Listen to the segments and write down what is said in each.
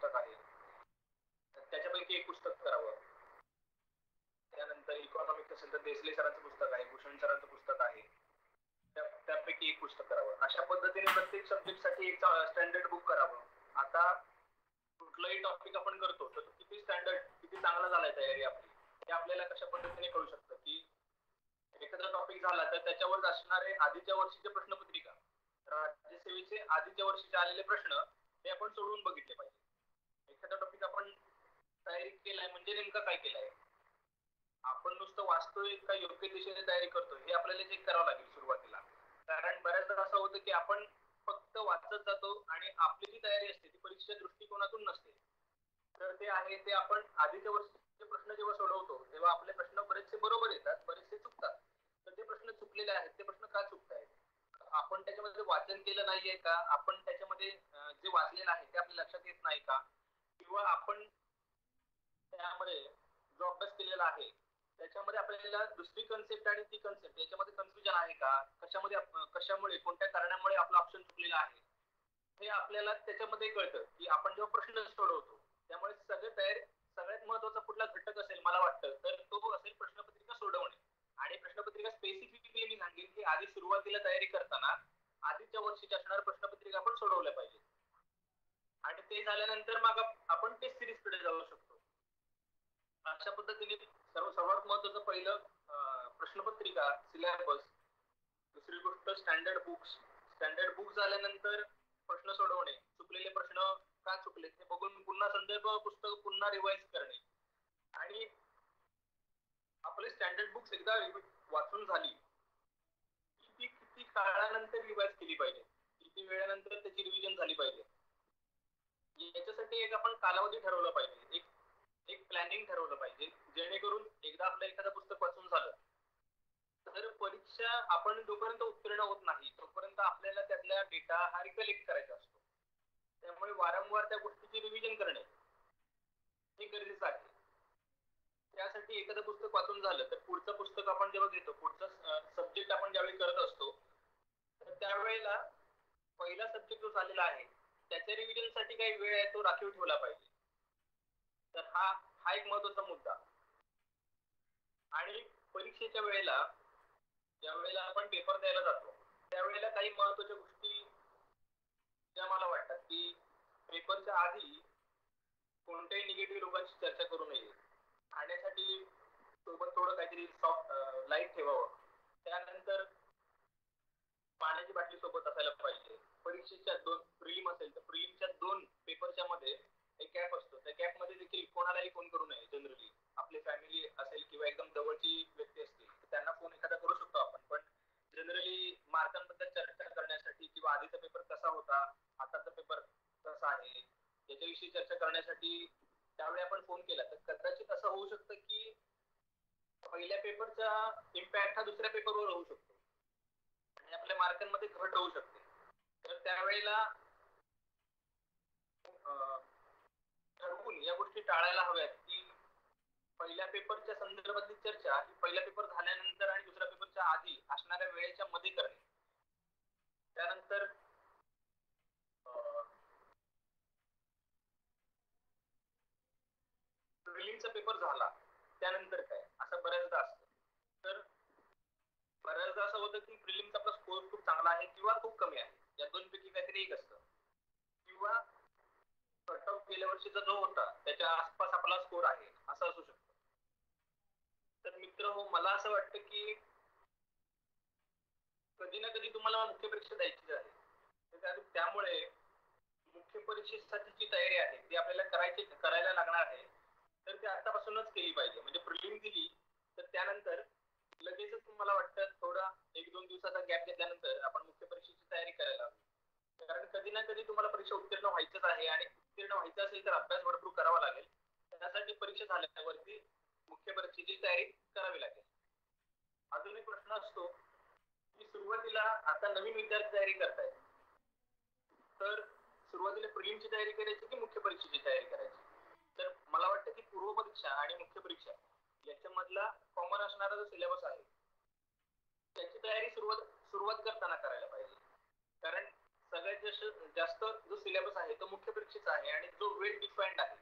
पुस्तक आहे, त्याच्यापैकी एक पुस्तक करावं. त्यानंतर इकॉनॉमिक्स असेल तर देसले सरांचं पुस्तक आहे, भूषण सरांचं पुस्तक आहे, त्यापैकी एक पुस्तक करावं. अशा पद्धतीने प्रत्येक सब्जेक्टसाठी एक स्टँडर्ड बुक करावं. आता कुठलाही टॉपिक आपण करतो तर किती स्टँडर्ड, किती चांगला झालाय तयारी आपली, हे आपल्याला कशा पद्धतीने कळू शकतं की एखादा टॉपिक झाला तर त्याच्यावर असणारे आधीच्या वर्षीचे प्रश्नपत्रिका, राज्यसेवेचे आधीच्या वर्षीचे आलेले प्रश्न हे आपण सोडवून बघितले पाहिजे. एखादा टॉपिक आपण तयारी केलाय म्हणजे नेमका काय केलाय, आपण नुसतं वाचतोय का योग्य दिशेने तयारी करतोय हे आपल्याला चेक करावं लागेल सुरुवातीला. कारण बऱ्याचदा असं होतं की आपण फक्त वाचत जातो आणि आपली जी तयारी असते ती परीक्षेच्या दृष्टिकोनातून नसते. तर ते आहे ते आपण आधीच्या वर्षीचे प्रश्न जेव्हा सोडवतो तेव्हा आपले प्रश्न बरेचसे बरोबर येतात, बरेचसे चुकतात. तर ते प्रश्न चुकलेले आहेत, ते प्रश्न का चुकतायत, आपण त्याच्यामध्ये वाचन केलं नाहीये का, आपण त्याच्यामध्ये जे वाचलेलं आहे ते आपल्या लक्षात येत नाही का, किंवा आपण त्यामध्ये जो अभ्यास केलेला आहे त्याच्यामध्ये आपल्याला दुसरी कन्सेप्ट आणि ती कन्सेप्ट याच्यामध्ये कन्फ्युजन आहे का, कशामुळे कोणत्या कारणामुळे आपला ऑप्शन चुकलेला आहे हे आपल्याला त्याच्यामध्ये कळतं की आपण जेव्हा प्रश्न सोडवतो. त्यामुळे सगळ्यात महत्वाचा कुठला घटक असेल मला वाटतं तर तो असेल प्रश्नपत्रिका सोडवणे. आणि प्रश्नपत्रिका स्पेसिफिकली मी सांगेन की आधी सुरुवातीला तयारी करताना आधीच्या वर्षीच्या असणाऱ्या प्रश्नपत्रिका आपण सोडवल्या पाहिजे आणि ते झाल्यानंतर मग आपण टेस्ट सिरीज कडे जाऊ शकतो. अशा पद्धतीने सर्वात महत्वाचं पहिलं प्रश्नपत्रिका, सिलेबस, दुसरी गोष्ट स्टँडर्ड बुक्स झाल्यानंतर प्रश्न सोडवणे, चुकलेले प्रश्न का चुकले हे बघून पुन्हा संदर्भ पुस्तक पुन्हा रिवाइज करणे. आणि आपले स्टँडर्ड बुक्स एकदा वाचून झाली की किती काळानंतर रिवाइज केली पाहिजे, किती वेळानंतर त्याची रिव्हिजन झाली पाहिजे, याच्यासाठी एक आपण कालावधी ठरवला पाहिजे, एक प्लॅनिंग ठरवलं पाहिजे, जेणेकरून एकदा आपलं एखादं पुस्तक वाचून झालं तर परीक्षा आपण जोपर्यंत उत्तीर्ण होत नाही तोपर्यंत आपल्याला त्यातला डेटा हा रिकलेक्ट करायचा असतो. त्यामुळे वारंवार त्या गोष्टीची रिव्हिजन करणे हे गरजेचं आहे. त्यासाठी एखादं पुस्तक वाचून झालं तर पुढचं पुस्तक आपण जेव्हा घेतो, पुढचा सब्जेक्ट आपण ज्यावेळी करत असतो तर त्यावेळेला पहिला सब्जेक्ट जो झालेला आहे त्याच्या रिव्हिजन साठी काही वेळ आहे तो राखीव ठेवला पाहिजे. तर हा एक महत्वाचा मुद्दा. आणि परीक्षेच्या वेळेला ज्या वेळेला आपण पेपर द्यायला जातो त्यावेळेला काही महत्वाच्या गोष्टी ज्या मला वाटतात की पेपरच्या आधी कोणत्याही निगेटिव्ह लोकांची चर्चा करू नये, खाण्यासाठी सोबत थोडं काहीतरी सॉफ्ट लाईट ठेवावं, त्यानंतर पाण्याची बाटली सोबत असायला पाहिजे. परीक्षेच्या प्रिलिम असेल तर प्रिलिमच्या 2 पेपरच्या मध्ये एक कॅप असतो, त्या कॅप मध्ये देखील कोणालाही फोन करू नये. जनरली आपली फॅमिली असेल किंवा एकदम जवळची व्यक्ती असतील तर त्यांना फोन एखादा करू शकतो आपण, पण जनरली मार्कांबद्दल चर्चा करण्यासाठी किंवा आधीचा पेपर कसा होता, आताचा पेपर कसा आहे याच्याविषयी चर्चा करण्यासाठी त्यावेळी आपण फोन केला तर कदाचित असं होऊ शकतं की पहिल्या पेपरचा इम्पॅक्ट हा दुसऱ्या पेपरवर होऊ शकतो आणि आपल्या मार्कांमध्ये घट होऊ शकते. तर त्यावेळेला ठरवून या गोष्टी टाळायला हव्यात की पहिल्या पेपरच्या संदर्भातली चर्चा ही पहिला पेपर झाल्यानंतर आणि दुसऱ्या पेपरच्या आधी असणाऱ्या वेळेच्या मध्ये करणे. त्यानंतर प्रिलिमचा पेपर झाला त्यानंतर काय असं बऱ्याचदा असतं. तर बऱ्याचदा असं होतं की प्रिलिमचा आपला स्कोर खूप चांगला आहे किंवा खूप कमी आहे, या दोनपैकी काहीतरी एक असतं, किंवा कट ऑफ गेल्या वर्षीचा जो होता त्याच्या आसपास आपला स्कोर आहे असं असू शकतं. तर मित्र हो, मला असं वाटतं की कधी ना कधी तुम्हाला मुख्य परीक्षा द्यायचीच आहे, त्यामुळे मुख्य परीक्षेसाठीची तयारी आहे ती आपल्याला करायला लागणार आहे. तर ती आतापासूनच केली पाहिजे. म्हणजे प्रिलिम दिली तर त्यानंतर लगेचच तुम्हाला वाटतं थोडा 1-2 दिवसाचा गॅप घेतल्यानंतर आपण मुख्य परीक्षेची तयारी करायला हवी. कारण कधी ना कधी तुम्हाला परीक्षा उत्तीर्ण व्हायचंच आहे आणि उत्तीर्ण व्हायचं असेल तर अभ्यास भरपूर करावा लागेल. त्यासाठी परीक्षा झाल्यावरती मुख्य परीक्षेची तयारी करावी लागेल. अजून एक प्रश्न असतो की सुरुवातीला आता नवीन विद्यार्थी तयारी करतायत तर सुरुवातीला प्रिलिमची तयारी करायची की मुख्य परीक्षेची तयारी करायची. तर मला वाटतं की पूर्व परीक्षा आणि मुख्य परीक्षा याच्यामधला कॉमन असणारा जो सिलेबस आहे त्याची तयारी सुरुवात करताना करायला पाहिजे. कारण सगळ्यात जास्त जो सिलेबस आहे तो मुख्य परीक्षेचा आहे आणि जो वेल डिफाईन्ड आहे.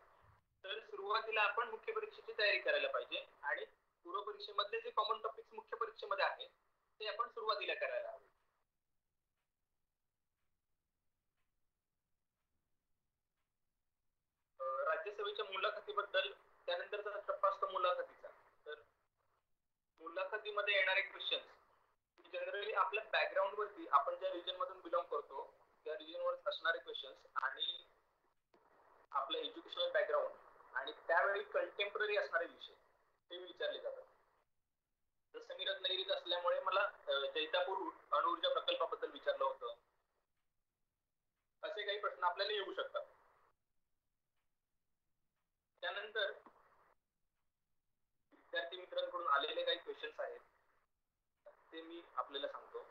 तर सुरुवातीला आपण मुख्य परीक्षेची तयारी करायला पाहिजे आणि पूर्व परीक्षेमधले जे कॉमन टॉपिक्स मुख्य परीक्षेमध्ये आहे ते आपण सुरुवातीला करायला हवे. राज्यसेवेच्या मुलाखतीबद्दल त्यानंतरचा टप्पा असतो मुलाखतीचा. तर मुलाखतीमध्ये येणारे क्वेश्चन्स जनरली आपल्या बॅकग्राऊंड वरती, आपण ज्या रिजन मधून बिलॉंग करतो त्या रिजन वर असणारे क्वेश्चन्स आणि आपलं एज्युकेशनल बॅकग्राऊंड आणि त्यावेळी कंटेम्पररी असणारे विषय ते विचारले जातात. जसं मी रत्नागिरीत असल्यामुळे मला जैतापूर अणुऊर्जा प्रकल्पाबद्दल विचारलं होतं. असे काही प्रश्न आपल्याला येऊ शकतात. त्यानंतर विद्यार्थी मित्रांकडून आलेले काही क्वेश्चन्स आहेत ते मी आपल्याला सांगतो.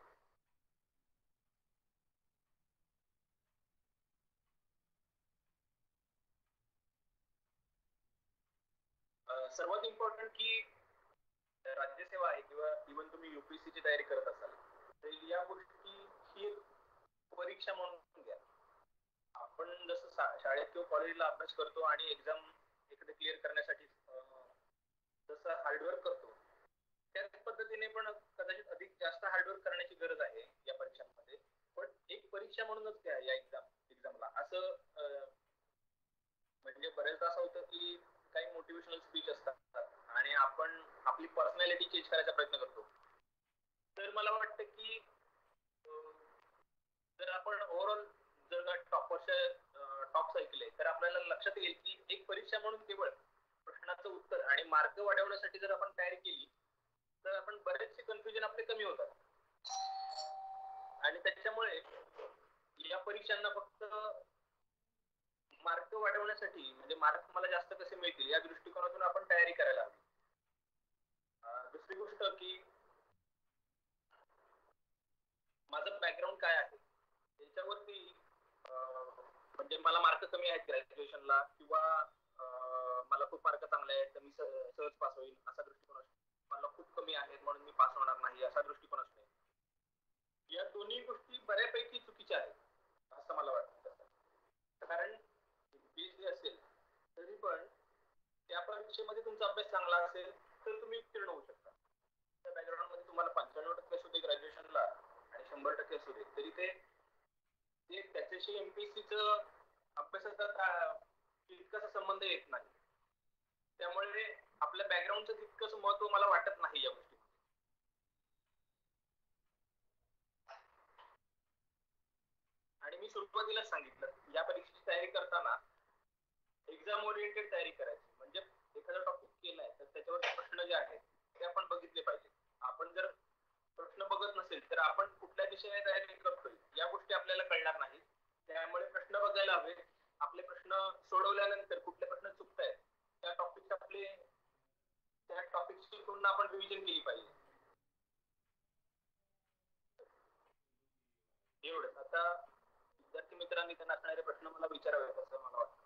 सर्वात इम्पॉर्टंट की राज्यसेवा आहे किंवा इव्हन तुम्ही युपीएससी ची तयारी करत असाल तर या गोष्टी ही परीक्षा म्हणून घ्या. आपण जसं शाळेत किंवा कॉलेजला अभ्यास करतो आणि एक्झाम एखादं क्लिअर करण्यासाठी जसं हार्डवर्क करतो त्याच पद्धतीने पण कदाचित अधिक जास्त हार्डवर्क करण्याची गरज आहे या परीक्षांमध्ये. पण एक परीक्षा म्हणूनच घ्या या एक्झामला असं. म्हणजे बरेचदा असं होतं की काही मोटिवेशनल स्पीच असतात आणि आपण आपली पर्सनॅलिटी चेंज करायचा प्रयत्न करतो. तर मला वाटतं की जर आपण ओव्हरऑल जर टॉप्स ऐकले तर आपल्याला लक्षात येईल की एक परीक्षा म्हणून केवळ प्रश्नाचं उत्तर आणि मार्क वाढवण्यासाठी जर आपण तयारी केली तर आपण बरेचसे कन्फ्युजन आपले कमी होतात. आणि त्याच्यामुळे या परीक्षांना फक्त मार्क वाढवण्यासाठी म्हणजे मार्क मला जास्त कसे मिळतील या दृष्टिकोनातून आपण तयारी करायला हवी. दुसरी गोष्ट की माझं बॅकग्राऊंड काय आहे त्याच्यावरती म्हणजे मला मार्क कमी आहेत ग्रॅज्युएशनला किंवा मला खूप मार्क चांगले आहेत तर मी सहज पास होईल असा दृष्टिकोन असतो. मला खूप कमी आहेत म्हणून मी पास होणार नाही असा दृष्टिकोन असतो. या दोन्ही गोष्टी बऱ्यापैकी चुकीच्या आहेत असं मला वाटतं. कारण बीएससी असेल तरी पण त्या परीक्षेमध्ये तुमचा अभ्यास चांगला असेल तर तुम्ही उत्तीर्ण होऊ शकता. त्या बॅकग्राऊंड मध्ये तुम्हाला 95% असू दे ग्रॅज्युएशनला आणि 100% असू दे तरी ते त्याच्याशी एमपीएससीचं अभ्यासाचा तितकासा संबंध येत नाही. त्यामुळे आपल्या बॅकग्राऊंडचं तितकंच महत्व मला वाटत नाही या गोष्टी. आणि मी सुरुवातीलाच सांगितलं या परीक्षेची तयारी करताना एक्झाम ओरिएंटेड तयारी करायची. म्हणजे एखादा टॉपिक केलाय तर त्याच्यावर प्रश्न जे आहेत ते आपण बघितले पाहिजे. आपण जर प्रश्न बघत नसेल तर आपण कुठल्या दिशेने तयारी करतोय या गोष्टी आपल्याला कळणार नाही. त्यामुळे प्रश्न बघायला हवे. आपले प्रश्न सोडवल्यानंतर कुठले प्रश्न चुकतायत त्या टॉपिकची पुन्हा आपण रिव्हिजन केली पाहिजे. एवढंच. आता विद्यार्थी मित्रांनी त्यांना असणारे प्रश्न मला विचारावेत असं मला वाटतं.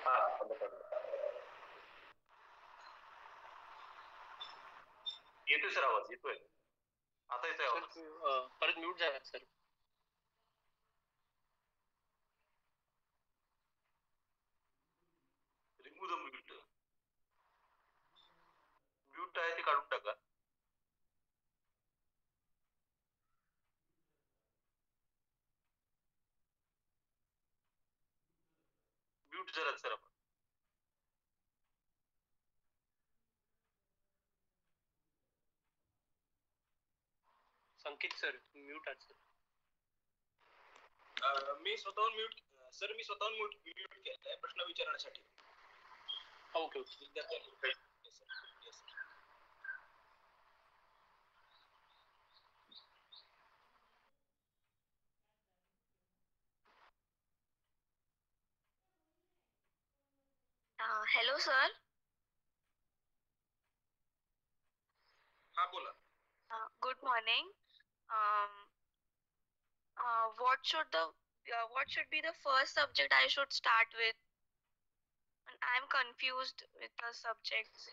हा येतोय सर आवाज येतोय. आता येतोय आवाज. परत म्यूट झाला sir. Remove the mute. Mute आहे ते काढून टाका. म्यूट जरा सर आपण. संकेत सर म्यूट आहात सर. मी स्वतःहून म्यूट केलाय प्रश्न विचारण्यासाठी. Okay okay. विद्यार्थ्यांनी. Hello, sir. हा बोला. Good morning. What should be the first subject I should start with? And I'm confused with the subjects.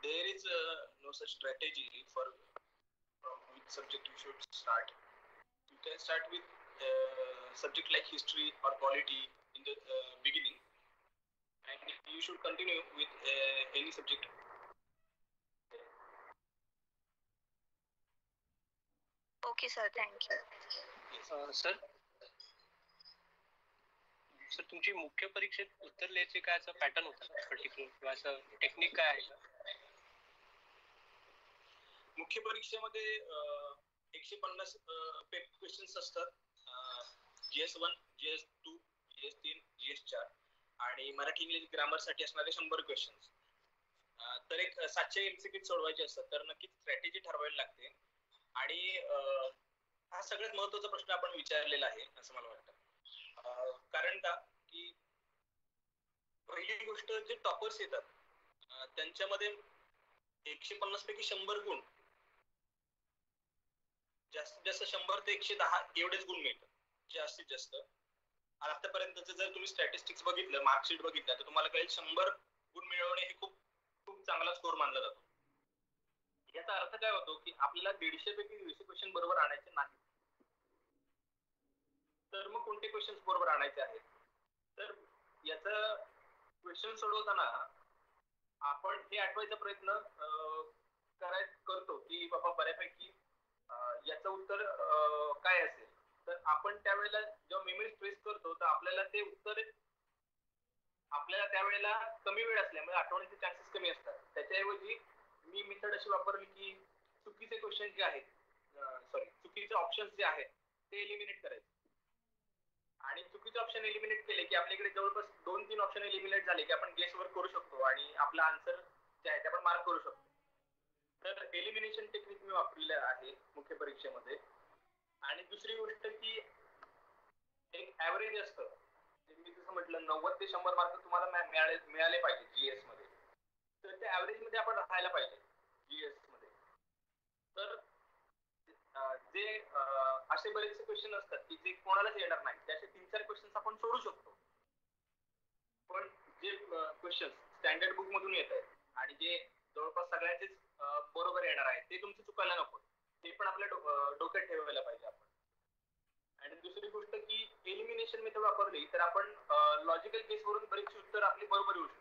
There is no such strategy for which subject you should start. You can start with subject like history or polity in the beginning, and you should continue with any subject. Okay, sir. Thank you. Sir sir तुमची मुख्य परीक्षेत उत्तर लिहायचे काय असं pattern होता particular किंवा असं टेक्निक काय आहे? मुख्य परीक्षेमध्ये 150 क्वेश्चन्स असतात. GS1, GS2, GS3, GS4 आणि मराठी इंग्लिश ग्रामर साठी असणारे 100 क्वेश्चन्स. तर एक 700 MCQ सोडवायचे असतात. तर नक्कीच स्ट्रॅटेजी ठरवायला लागते आणि हा सगळ्यात महत्त्वाचा प्रश्न आपण विचारलेला आहे असं मला वाटतं. कारण का की पहिली गोष्ट जे टॉपर्स येतात त्यांच्यामध्ये 150 पैकी 100 गुण, जास्तीत जास्त 100 ते 110 एवढेच गुण मिळतात जास्तीत जास्त. आतापर्यंत जर तुम्ही स्टॅटिस्टिक्स बघितलं, मार्कशीट बघितलं तर तुम्हाला कळेल 100 गुण मिळवणे हे खूप खूप चांगला स्कोर मानला जातो. याचा अर्थ काय होतो की आपल्याला 150 पैकी 200 क्वेश्चन बरोबर आणायचे नाही. तर मग कोणते क्वेश्चन बरोबर आणायचे आहेत? तर याचा क्वेश्चन सोडवताना आपण हे आठवायचा प्रयत्न करतो की बाबा बऱ्यापैकी याचं उत्तर काय असेल. तर आपण त्यावेळेला जेव्हा मेमरी ट्रेस करतो तर आपल्याला ते उत्तर त्यावेळेला कमी वेळ असल्यामुळे आठवण्याचे चान्सेस कमी असतात. त्याच्याऐवजी मी मेथड अशी वापरली की चुकीचे क्वेश्चन जे आहेत, चुकीचे ऑप्शन्स जे आहेत ते एलिमिनेट करायचे. आणि चुकीचे ऑप्शन एलिमिनेट केले की आपल्याकडे जवळपास 2-3 ऑप्शन एलिमिनेट झाले की आपण गेस वर्क करू शकतो आणि आपला आन्सर जे आहे ते आपण मार्क करू शकतो. तर एलिमिनेशन टेक्निक मी वापरलेलं आहे मुख्य परीक्षेमध्ये. आणि दुसरी गोष्ट की एक ऍव्हरेज असतं. मी जसं म्हटलं 90 ते 100 मार्क तुम्हाला मिळाले पाहिजे जीएस मध्ये. तर त्या ऍव्हरेज मध्ये आपण राहायला पाहिजे जीएस मध्ये. तर जे असे बरेचसे क्वेश्चन असतात की जे कोणालाच येणार नाही, त्याचे 3-4 क्वेश्चन आपण सोडू शकतो. पण जे क्वेश्चन स्टँडर्ड बुक मधून येत आहेत आणि जे जवळपास सगळ्यांचेच बरोबर येणार आहेत ते तुमचे चुकायला नको, ते पण आपल्या डोक्यात ठेवायला पाहिजे आपण. आणि दुसरी गोष्ट की एलिमिनेशन मेथड वापरली तर आपण लॉजिकल केस वरून बरेचसे उत्तर आपले बरोबर येऊ शकतात.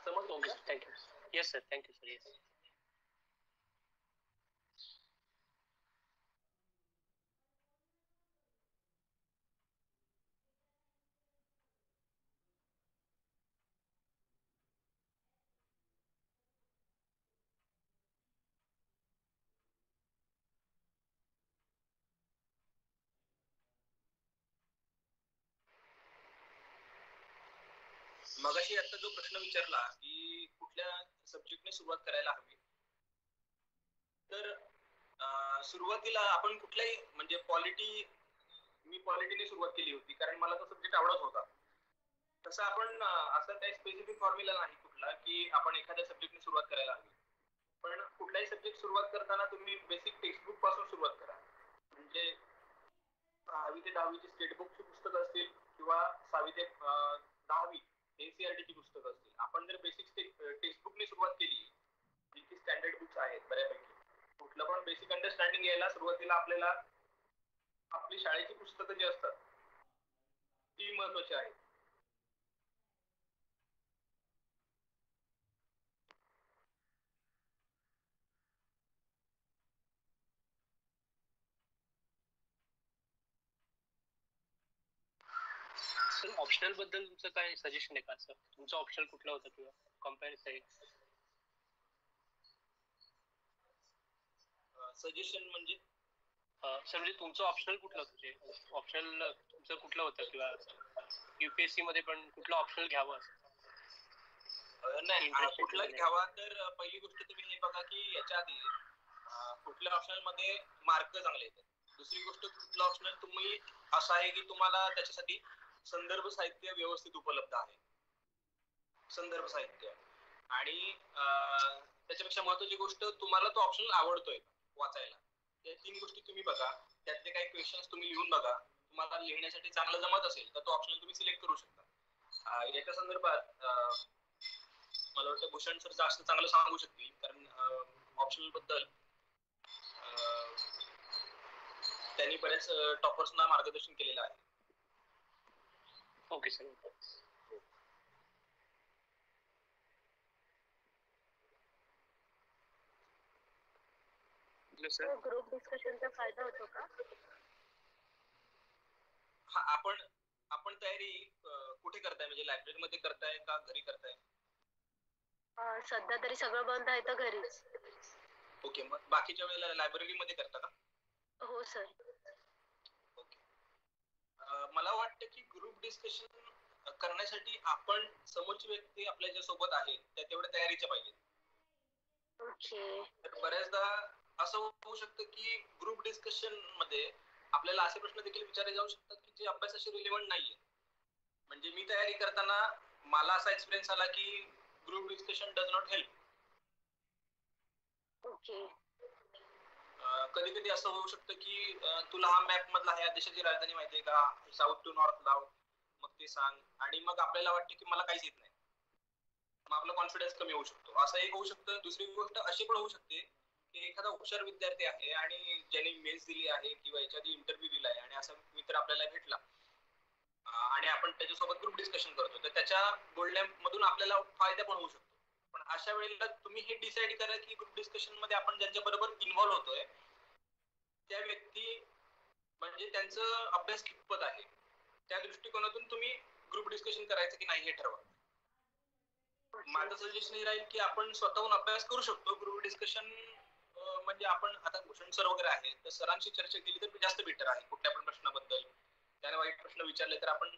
समजलं? Thank you. Yes sir, thank you sir. Yes. मगाशी आता जो प्रश्न विचारला की कुठल्या सब्जेक्टने सुरुवात करायला हवी, तर सुरुवातीला आपण कुठल्याही म्हणजे मी पॉलिटीने सुरुवात केली होती कारण मला तो सब्जेक्ट आवडत होता. तसं आपण असं काही स्पेसिफिक फॉर्म्युला नाही कुठला की आपण एखाद्या सब्जेक्टने सुरुवात करायला हवी. पण कुठलाही सब्जेक्ट सुरुवात करताना तुम्ही बेसिक टेक्स्टबुक पासून सुरुवात करा. म्हणजे 6वी ते 10वीची स्टेट बुकची पुस्तकं असतील किंवा 6वी ते 10वी एनसीईआरटीची पुस्तकं असतील. आपण जर बेसिक टेक्स्टबुकने सुरुवात केली, जी की स्टँडर्ड बुक्स आहेत बऱ्यापैकी, कुठलं पण बेसिक अंडरस्टँडिंग यायला सुरुवातीला आपल्याला आपली शाळेची पुस्तकं जी असतात ती महत्वाची आहेत. सर ऑप्शनल बद्दल तुमचं काय सजेशन आहे का? असं तुमचं ऑप्शनल कुठलं होतं किंवा कम्पॅरिझन सजेशन म्हणजे सर म्हणजे तुमचं ऑप्शनल कुठलं होतं? ऑप्शनल तुमचं कुठलं होतं किंवा युपीएससी मध्ये पण कुठलं ऑप्शनल घ्यावं असं? नाही Interested कुठलाच नाही. घ्यावा तर पहिली गोष्ट तुम्ही हे बघा की याच्या आधी कुठल्या ऑप्शनल मध्ये मार्क चांगले येतात. दुसरी गोष्ट कुठला ऑप्शनल तुम्ही असा आहे की तुम्हाला त्याच्यासाठी संदर्भ साहित्य व्यवस्थित उपलब्ध आहे. संदर्भ साहित्य आणि त्याच्यापेक्षा महत्वाची गोष्ट तुम्हाला तो ऑप्शनल आवडतोय वाचायला. या तीन गोष्टी तुम्ही बघा. त्यातले काही क्वेश्चन्स तुम्ही लिहून बघा. तुम्हाला लिहिण्यासाठी चांगलं जमत असेल तर तो ऑप्शनल तुम्ही सिलेक्ट करू शकता. याच्या संदर्भात मला वाटतं भूषण सर जास्त चांगलं सांगू शकतील कारण ऑप्शनल बद्दल त्यांनी बरेच टॉपर्सना मार्गदर्शन केलेलं आहे. Okay sir. सर ग्रुप डिस्कशनचा फायदा होतो का? हा आपण तयारी कुठे करताय म्हणजे लायब्ररी मध्ये करताय का घरी करताय? सध्या तरी सगळं बंद आहे तर घरीच. ओके मग बाकीच्या वेळेला लायब्ररी मध्ये करता का? हो सर. ओके. मला वाटतं की ग्रुप डिस्कशन करण्यासाठी आपण समोरची व्यक्ती आपल्या ज्या सोबत आहे त्या तेवढ्या तयारीच्या पाहिजे. ओके. तर बऱ्याचदा असं होऊ शकतं की ग्रुप डिस्कशन मध्ये आपल्याला असे प्रश्न देखील विचारले जाऊ शकतात की जे अभ्यासाशी रिलेव्हंट नाहीये. म्हणजे मी तयारी करताना मला असा एक्सपिरियन्स आला की group discussion does not help. Okay. कधी कधी असं होऊ शकतं की तुला हा मॅप मधला ह्या देशाची राजधानी माहितीये का? साऊथ टू नॉर्थ लाव मग ते सांग आणि मग आपल्याला वाटतं की मला काहीच येत नाही. मग आपला कॉन्फिडन्स कमी होऊ शकतो. असं एक होऊ शकतं. दुसरी गोष्ट अशी पण होऊ शकते की एखादा हुशार विद्यार्थी आहे आणि ज्याने मेन्स दिली आहे किंवा याच्या आधी इंटरव्ह्यू दिला आहे आणि असा मित्र आपल्याला भेटला आणि आपण त्याच्यासोबत ग्रुप डिस्कशन करतो तर त्याच्या बोलण्यामधून आपल्याला फायदा पण होऊ शकतो. पण अशा वेळेला तुम्ही हे डिसाईड करा की ग्रुप डिस्कशन मध्ये आपण ज्यांच्या बरोबर इन्व्हॉल्व्ह होतोय त्या व्यक्ती म्हणजे त्यांचं अभ्यास कितपत आहे त्या दृष्टिकोनातून तुम्ही ग्रुप डिस्कशन करायचं की नाही हे ठरवा. माझं सजेशन हे राहील की आपण स्वतःहून अभ्यास करू शकतो. ग्रुप डिस्कशन म्हणजे आपण आता भूषण सर वगैरे आहे तर सरांशी चर्चा केली तर जास्त बेटर आहे कुठल्या पण प्रश्नाबद्दल. त्याने वाईट प्रश्न विचारले तर आपण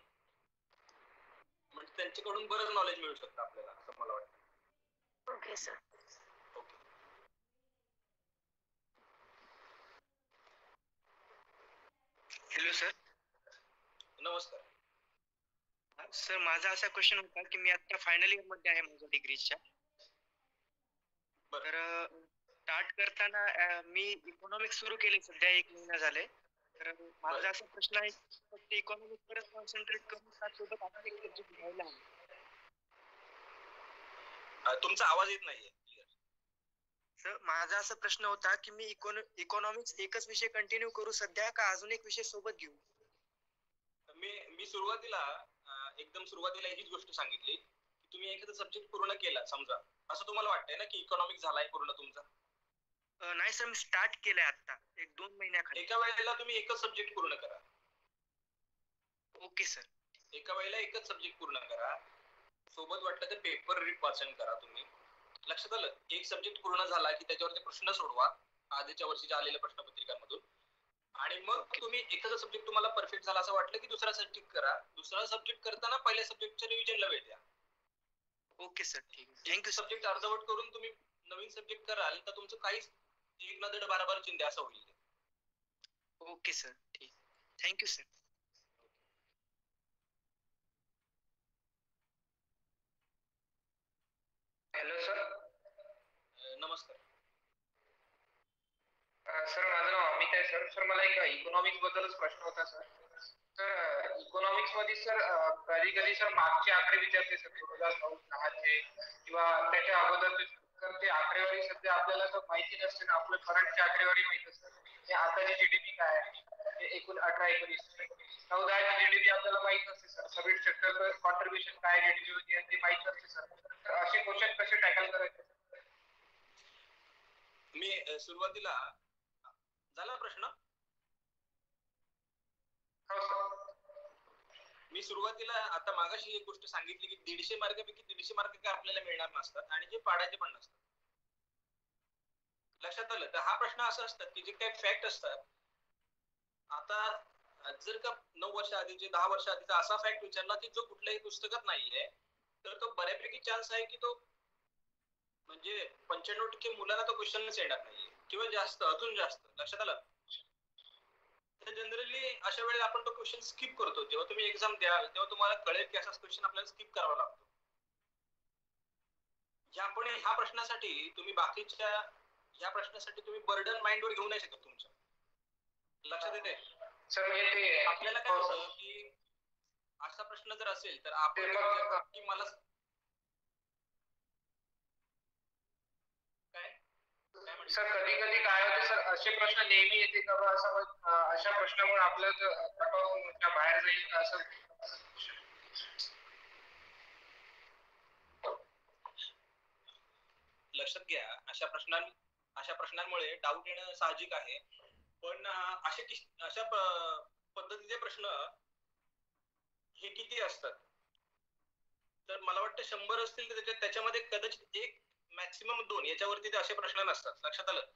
म्हणजे त्यांच्याकडून बरंच नॉलेज मिळू शकतं आपल्याला असं मला वाटतं. Okay sir. Okay. Hello sir. नमस्कार. सर माझा असा क्वेश्चन होता की मी आता फायनल इयर मध्ये आहे माझ्या डिग्रीच्या. तर स्टार्ट करताना मी इकॉनॉमिक्स सुरू केले सध्या 1 महिना झाले. तर माझा असा प्रश्न आहे की फक्त इकॉनॉमिक्स वरच कॉन्सन्ट्रेट करून त्यासोबत अजून एक सब्जेक्ट घ्यायला हवा. तुमचा आवाज येत नाहीये क्लिअर. सर माझा असा प्रश्न होता की मी इकॉनॉमिक्स एकच विषय कंटिन्यू करू सध्या का अजून एक विषय सोबत घेऊ? मी सुरुवातीला एकदम सुरुवातीला हीच गोष्ट सांगितली की तुम्ही एखादा सब्जेक्ट पूर्ण केला समजा असं तुम्हाला वाटतंय ना की इकॉनॉमिक्स झालाय पूर्ण तुमचा? नाही सर मी स्टार्ट केलंय आता 1-2 महिन्याखाली. एका वेळेला तुम्ही एकच सब्जेक्ट पूर्ण करा. Okay sir. एका वेळेला एकच सब्जेक्ट पूर्ण करा. सोबत वाटलं तर पेपर वाचन करा तुम्ही. लक्षात आलं? एक सब्जेक्ट पूर्ण झाला की त्याच्यावरती प्रश्न सोडवा आधीच्या वर्षीच्या आलेल्या प्रश्नपत्रिकांमधून आणि मग तुम्ही एखादा सब्जेक्ट तुम्हाला परफेक्ट झाला असं वाटलं की दुसरा सब्जेक्ट करा. दुसरा सब्जेक्ट करताना पहिल्या सब्जेक्टच्या रिव्हिजनला वेळ द्या. ओके सर ठीक आहे. थँक्यू. सब्जेक्ट अर्धवट करून तुम्ही नवीन सब्जेक्ट कराल तर तुमचं काहीच एक ना दीड बारा चिंध्य असं होईल. ओके सर ठीक. Thank you sir. Hello sir. नमस्कार. सर माझं नाव अमित आहे सर. सर मला एक इकॉनॉमिक्स बद्दलच प्रश्न होता सर. तर इकॉनॉमिक्स मध्ये सर कधी कधी सर मागचे आकडे विचारते सर 2009-10 चे किंवा त्याच्या अगोदर ते आकडेवारी सध्या आपल्याला तर माहिती नसते ना. आपलं करंटची आकडेवारी माहित असते. ते आताची जीडीपी काय आहे एकूण 18-19 9-10 जीडीपी आपल्याला माहित नसते सर. सर्व्हिस सेक्टर कॉन्ट्रीब्युशन काय जीडीपी होती ते माहित नसते सर. तर असे क्वेश्चन कसे टॅकल करायचे? मी सुरुवातीला झाला प्रश्न? हो सर. मी सुरुवातीला आता मागाशी एक गोष्ट सांगितली की 150 मार्कापैकी 150 मार्क काय आपल्याला मिळणार नसतात आणि जे पाडायचे पण नसतात. लक्षात आलं? तर हा प्रश्न असा असतात की जे काही फॅक्ट असतात, आता जर का 9 वर्ष आधीचे 10 वर्ष आधीचा असा फॅक्ट विचारला की जो कुठल्याही पुस्तकात नाहीये, तर तो बऱ्यापैकी चान्स आहे की तो म्हणजे 95% मुलांना तो क्वेश्चनच येणार नाहीये किंवा जास्त, अजून जास्त. लक्षात आलं? तर जनरली अशा वेळेला आपण तो क्वेश्चन स्किप करतो. जेव्हा तुम्ही एक्झाम द्याल तेव्हा तुम्हाला कळेल की असा क्वेश्चन आपल्याला स्किप करावा लागतो. ह्या प्रश्नासाठी तुम्ही बाकीच्या ह्या प्रश्नासाठी तुम्ही बर्डन माइंडवर घेऊ नाही शकत तुमच्या. लक्षात येते? सर म्हणजे ते आपल्याला काय होतं की असा प्रश्न जर असेल तर आपण की मला काय काय सर कधी कधी काय होते सर, असे प्रश्न नेहमी येते का बा असं अशा प्रश्नामुळे आपलं कट ऑफ बाहेर जाईल का असं? लक्षात घ्या, अशा प्रश्नांमुळे डाऊट येणं साहजिक आहे. पण अशा पद्धतीचे प्रश्न हे किती असतात? तर मला वाटतं 100 असतील तर त्याच्यामध्ये कदाचित 1 मॅक्सिमम 2 याच्यावरती ते असे प्रश्न नसतात. लक्षात आलं?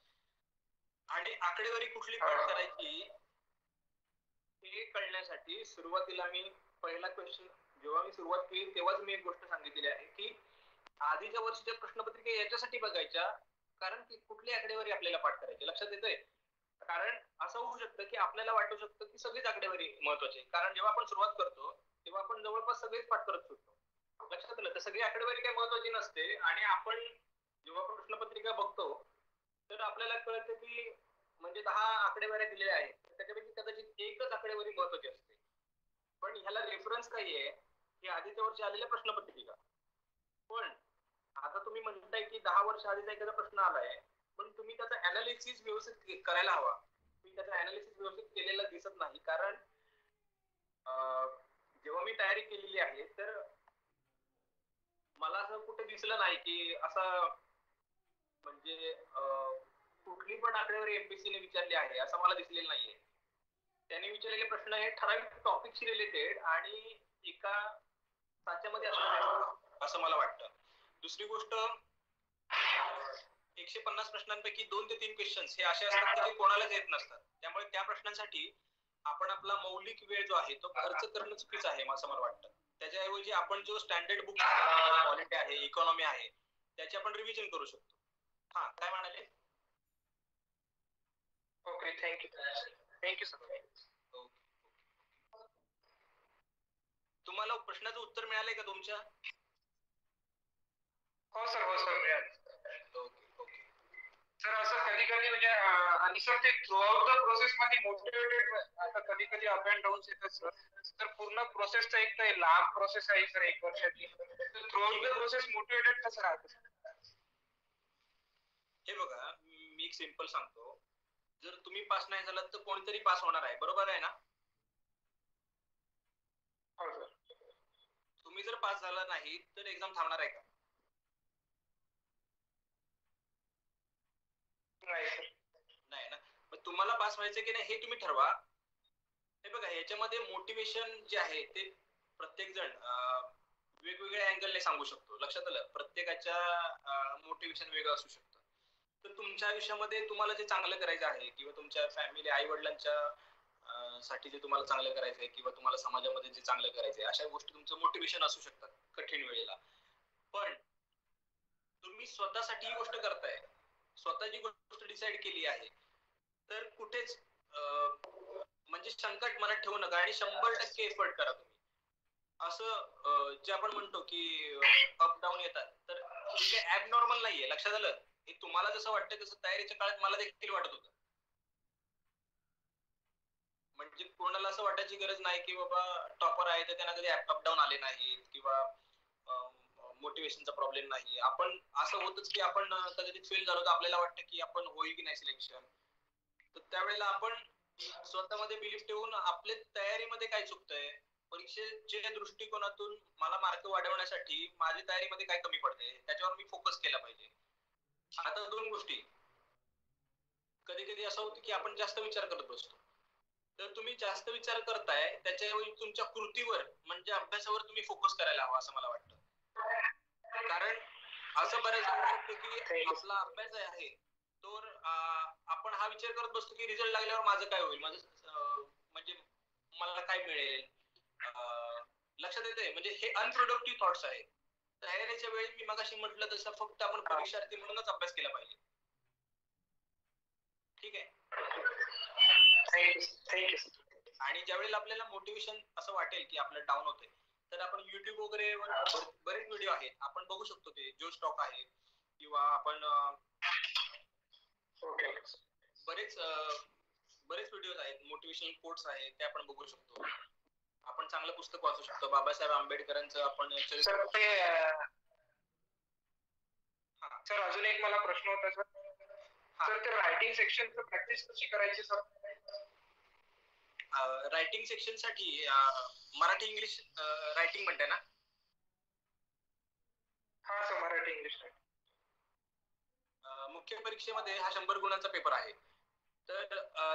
आणि आकडेवारी कुठली पाठ करायची हे कळण्यासाठी सुरुवातीला मी पहिला क्वेश्चन जेव्हा मी सुरुवात केली तेव्हाच मी एक गोष्ट सांगितलेली आहे की आधीच्या वर्षीच्या प्रश्नपत्रिका याच्यासाठी बघायच्या कारण की कुठली आकडेवारी आपल्याला पाठ करायची. लक्षात येतंय? कारण असं होऊ शकतं की आपल्याला वाटू शकतं की सगळीच आकडेवारी महत्वाची. कारण जेव्हा आपण सुरुवात करतो तेव्हा आपण जवळपास सगळेच पाठ करत सुटतो. लक्षात आलं? तर सगळी आकडेवारी काही महत्वाची नसते आणि आपण जेव्हा प्रश्नपत्रिका बघतो तर आपल्याला कळतं की म्हणजे 10 आकडेवाऱ्या दिलेल्या आहेत, त्याच्यापैकी कदाचित एकच आकडेवारी महत्वाची असते. पण ह्याला रेफरन्स काय आहे की आधीच्या वर्षी आलेल्या प्रश्नपत्रिका. पण आता तुम्ही म्हणताय की 10 वर्ष आधीचा एखादा प्रश्न आलाय, पण तुम्ही त्याचा अनालिसिस व्यवस्थित करायला हवा. तुम्ही त्याचा अनालिसिस व्यवस्थित केलेला दिसत नाही. कारण जेव्हा मी तयारी केलेली आहे तर मला असं कुठे दिसलं नाही की असं म्हणजे कुठली पण आकडेवारी एमपीसीने विचारली आहे असं मला दिसलेलं नाहीये. त्याने विचारलेले प्रश्न हे ठराविक टॉपिकशी रिलेटेड आणि एका साच्यामध्ये असणार असं मला वाटतं. दुसरी गोष्ट 150 प्रश्नांपैकी 2 ते 3 क्वेश्चन्स हे असे असतात की जे कोणालाच येत नसतात. त्यामुळे त्या प्रश्नांसाठी आपण आपला मौलिक वेळ जो आहे तो खर्च करणं चुकीचं आहे असं मला वाटतं. त्याच्याऐवजी आपण जो स्टँडर्ड बुक क्वालिटी आहे, इकॉनॉमी आहे त्याची आपण रिव्हिजन करू शकतो. हा काय म्हणाले? Okay, thank you sir. तुम्हाला प्रश्नाचं उत्तर मिळालंय का तुमच्या? हो सर मिळालं. ओके. सर असं कधी कधी म्हणजे आणि सर ते थ्रू आउट द प्रोसेस मध्ये मोटिवेटेड आता कधी कधी अप अँड डाऊन येतात सर. तर पूर्ण प्रोसेसचा एक तर लांब प्रोसेस आहे सर 1 वर्षाची. तर through out the process motivated कसं राहतं? हे बघा, मी एक सिंपल सांगतो. जर तुम्ही पास नाही झालात तर कोणतरी पास होणार आहे, बरोबर आहे ना? हो सर. तुम्ही जर पास झाला नाही तर एक्झाम थांबणार आहे का? नाही सर. नाही ना. मग तुम्हाला पास व्हायचं की नाही हे तुम्ही ठरवा. हे बघा, याच्यामध्ये मोटिवेशन जे आहे ते प्रत्येक जण वेगवेगळ्या अँगलने सांगू शकतो. लक्षात आलं? प्रत्येकाच्या मोटिवेशन वेगळं असू शकतं. तर तुमच्या आयुष्यामध्ये तुम्हाला जे चांगलं करायचं आहे किंवा तुमच्या फॅमिली आई वडिलांच्या साठी जे तुम्हाला चांगलं करायचं आहे किंवा तुम्हाला समाजामध्ये जे चांगलं करायचंय अशा गोष्टी तुमचं मोटिवेशन असू शकतात कठीण वेळेला. पण तुम्ही स्वतःसाठी ही गोष्ट करताय, स्वतःची गोष्ट डिसाईड केली आहे, तर कुठेच म्हणजे शंका मनात ठेवू नका आणि 100% एफर्ट करा तुम्ही. असं जे आपण म्हणतो की अप डाऊन येतात तर ते काही ऍबनॉर्मल नाहीये. लक्षात आलं? हे तुम्हाला जसं वाटतं तसं तयारीच्या काळात मला देखील वाटत होतं. म्हणजे कोणाला असं वाटायची गरज नाही की बाबा टॉपर आहे तर त्यांना कधी अप डाऊन आले नाहीत किंवा मोटिवेशनचा प्रॉब्लेम नाही. आपण असं होतच की आपण कधी फेल झालो तर आपल्याला वाटतं की आपण होईल की नाही सिलेक्शन. तर त्यावेळेला आपण स्वतःमध्ये बिलीफ ठेवून आपल्या तयारीमध्ये काय चुकतंय, परीक्षेच्या दृष्टिकोनातून मला मार्क वाढवण्यासाठी माझी तयारीमध्ये काय कमी पडते त्याच्यावर मी फोकस केला पाहिजे. आता 2 गोष्टी. कधी कधी असं होतं की आपण जास्त विचार करत बसतो. तर तुम्ही जास्त विचार करताय त्याच्याऐवजी तुमच्या कृतीवर म्हणजे अभ्यासावर तुम्ही फोकस करायला हवा असं मला वाटतं. कारण असं बऱ्याच वेळा होतं की आपला अभ्यास आहे तो आपण हा विचार करत बसतो की रिझल्ट लागल्यावर माझं काय होईल, माझं म्हणजे मला काय मिळेल. लक्षात येते म्हणजे हे अनप्रोडक्टिव्ह थॉट्स आहेत. तयारीच्या वेळी मी मगाशी म्हटलं तसं फक्त आपण परीक्षार्थी म्हणूनच अभ्यास केला पाहिजे. ठीक आहे. थँक्यू. आणि ज्यावेळेला आपल्याला मोटिवेशन असं वाटेल की आपलं डाऊन होतंय तर आपण युट्यूब वगैरे बरेच व्हिडिओ आहेत आपण बघू शकतो. ते जो स्टॉक आहे किंवा आपण बरेच व्हिडिओज आहेत, मोटिवेशनल कोट्स आहेत ते आपण बघू शकतो. आपण चांगलं पुस्तक वाचू शकतो. बाबासाहेब आंबेडकरांचं आपण सर ते सर अजून एक मला प्रश्न होता सर. सर ते रायटिंग सेक्शनचं प्रॅक्टिस कशी करायची सर? रायटिंग सेक्शन साठी मराठी इंग्लिश रायटिंग म्हणते ना? हा सर, मराठी इंग्लिश. मुख्य परीक्षेमध्ये हा 100 गुणांचा पेपर आहे. तर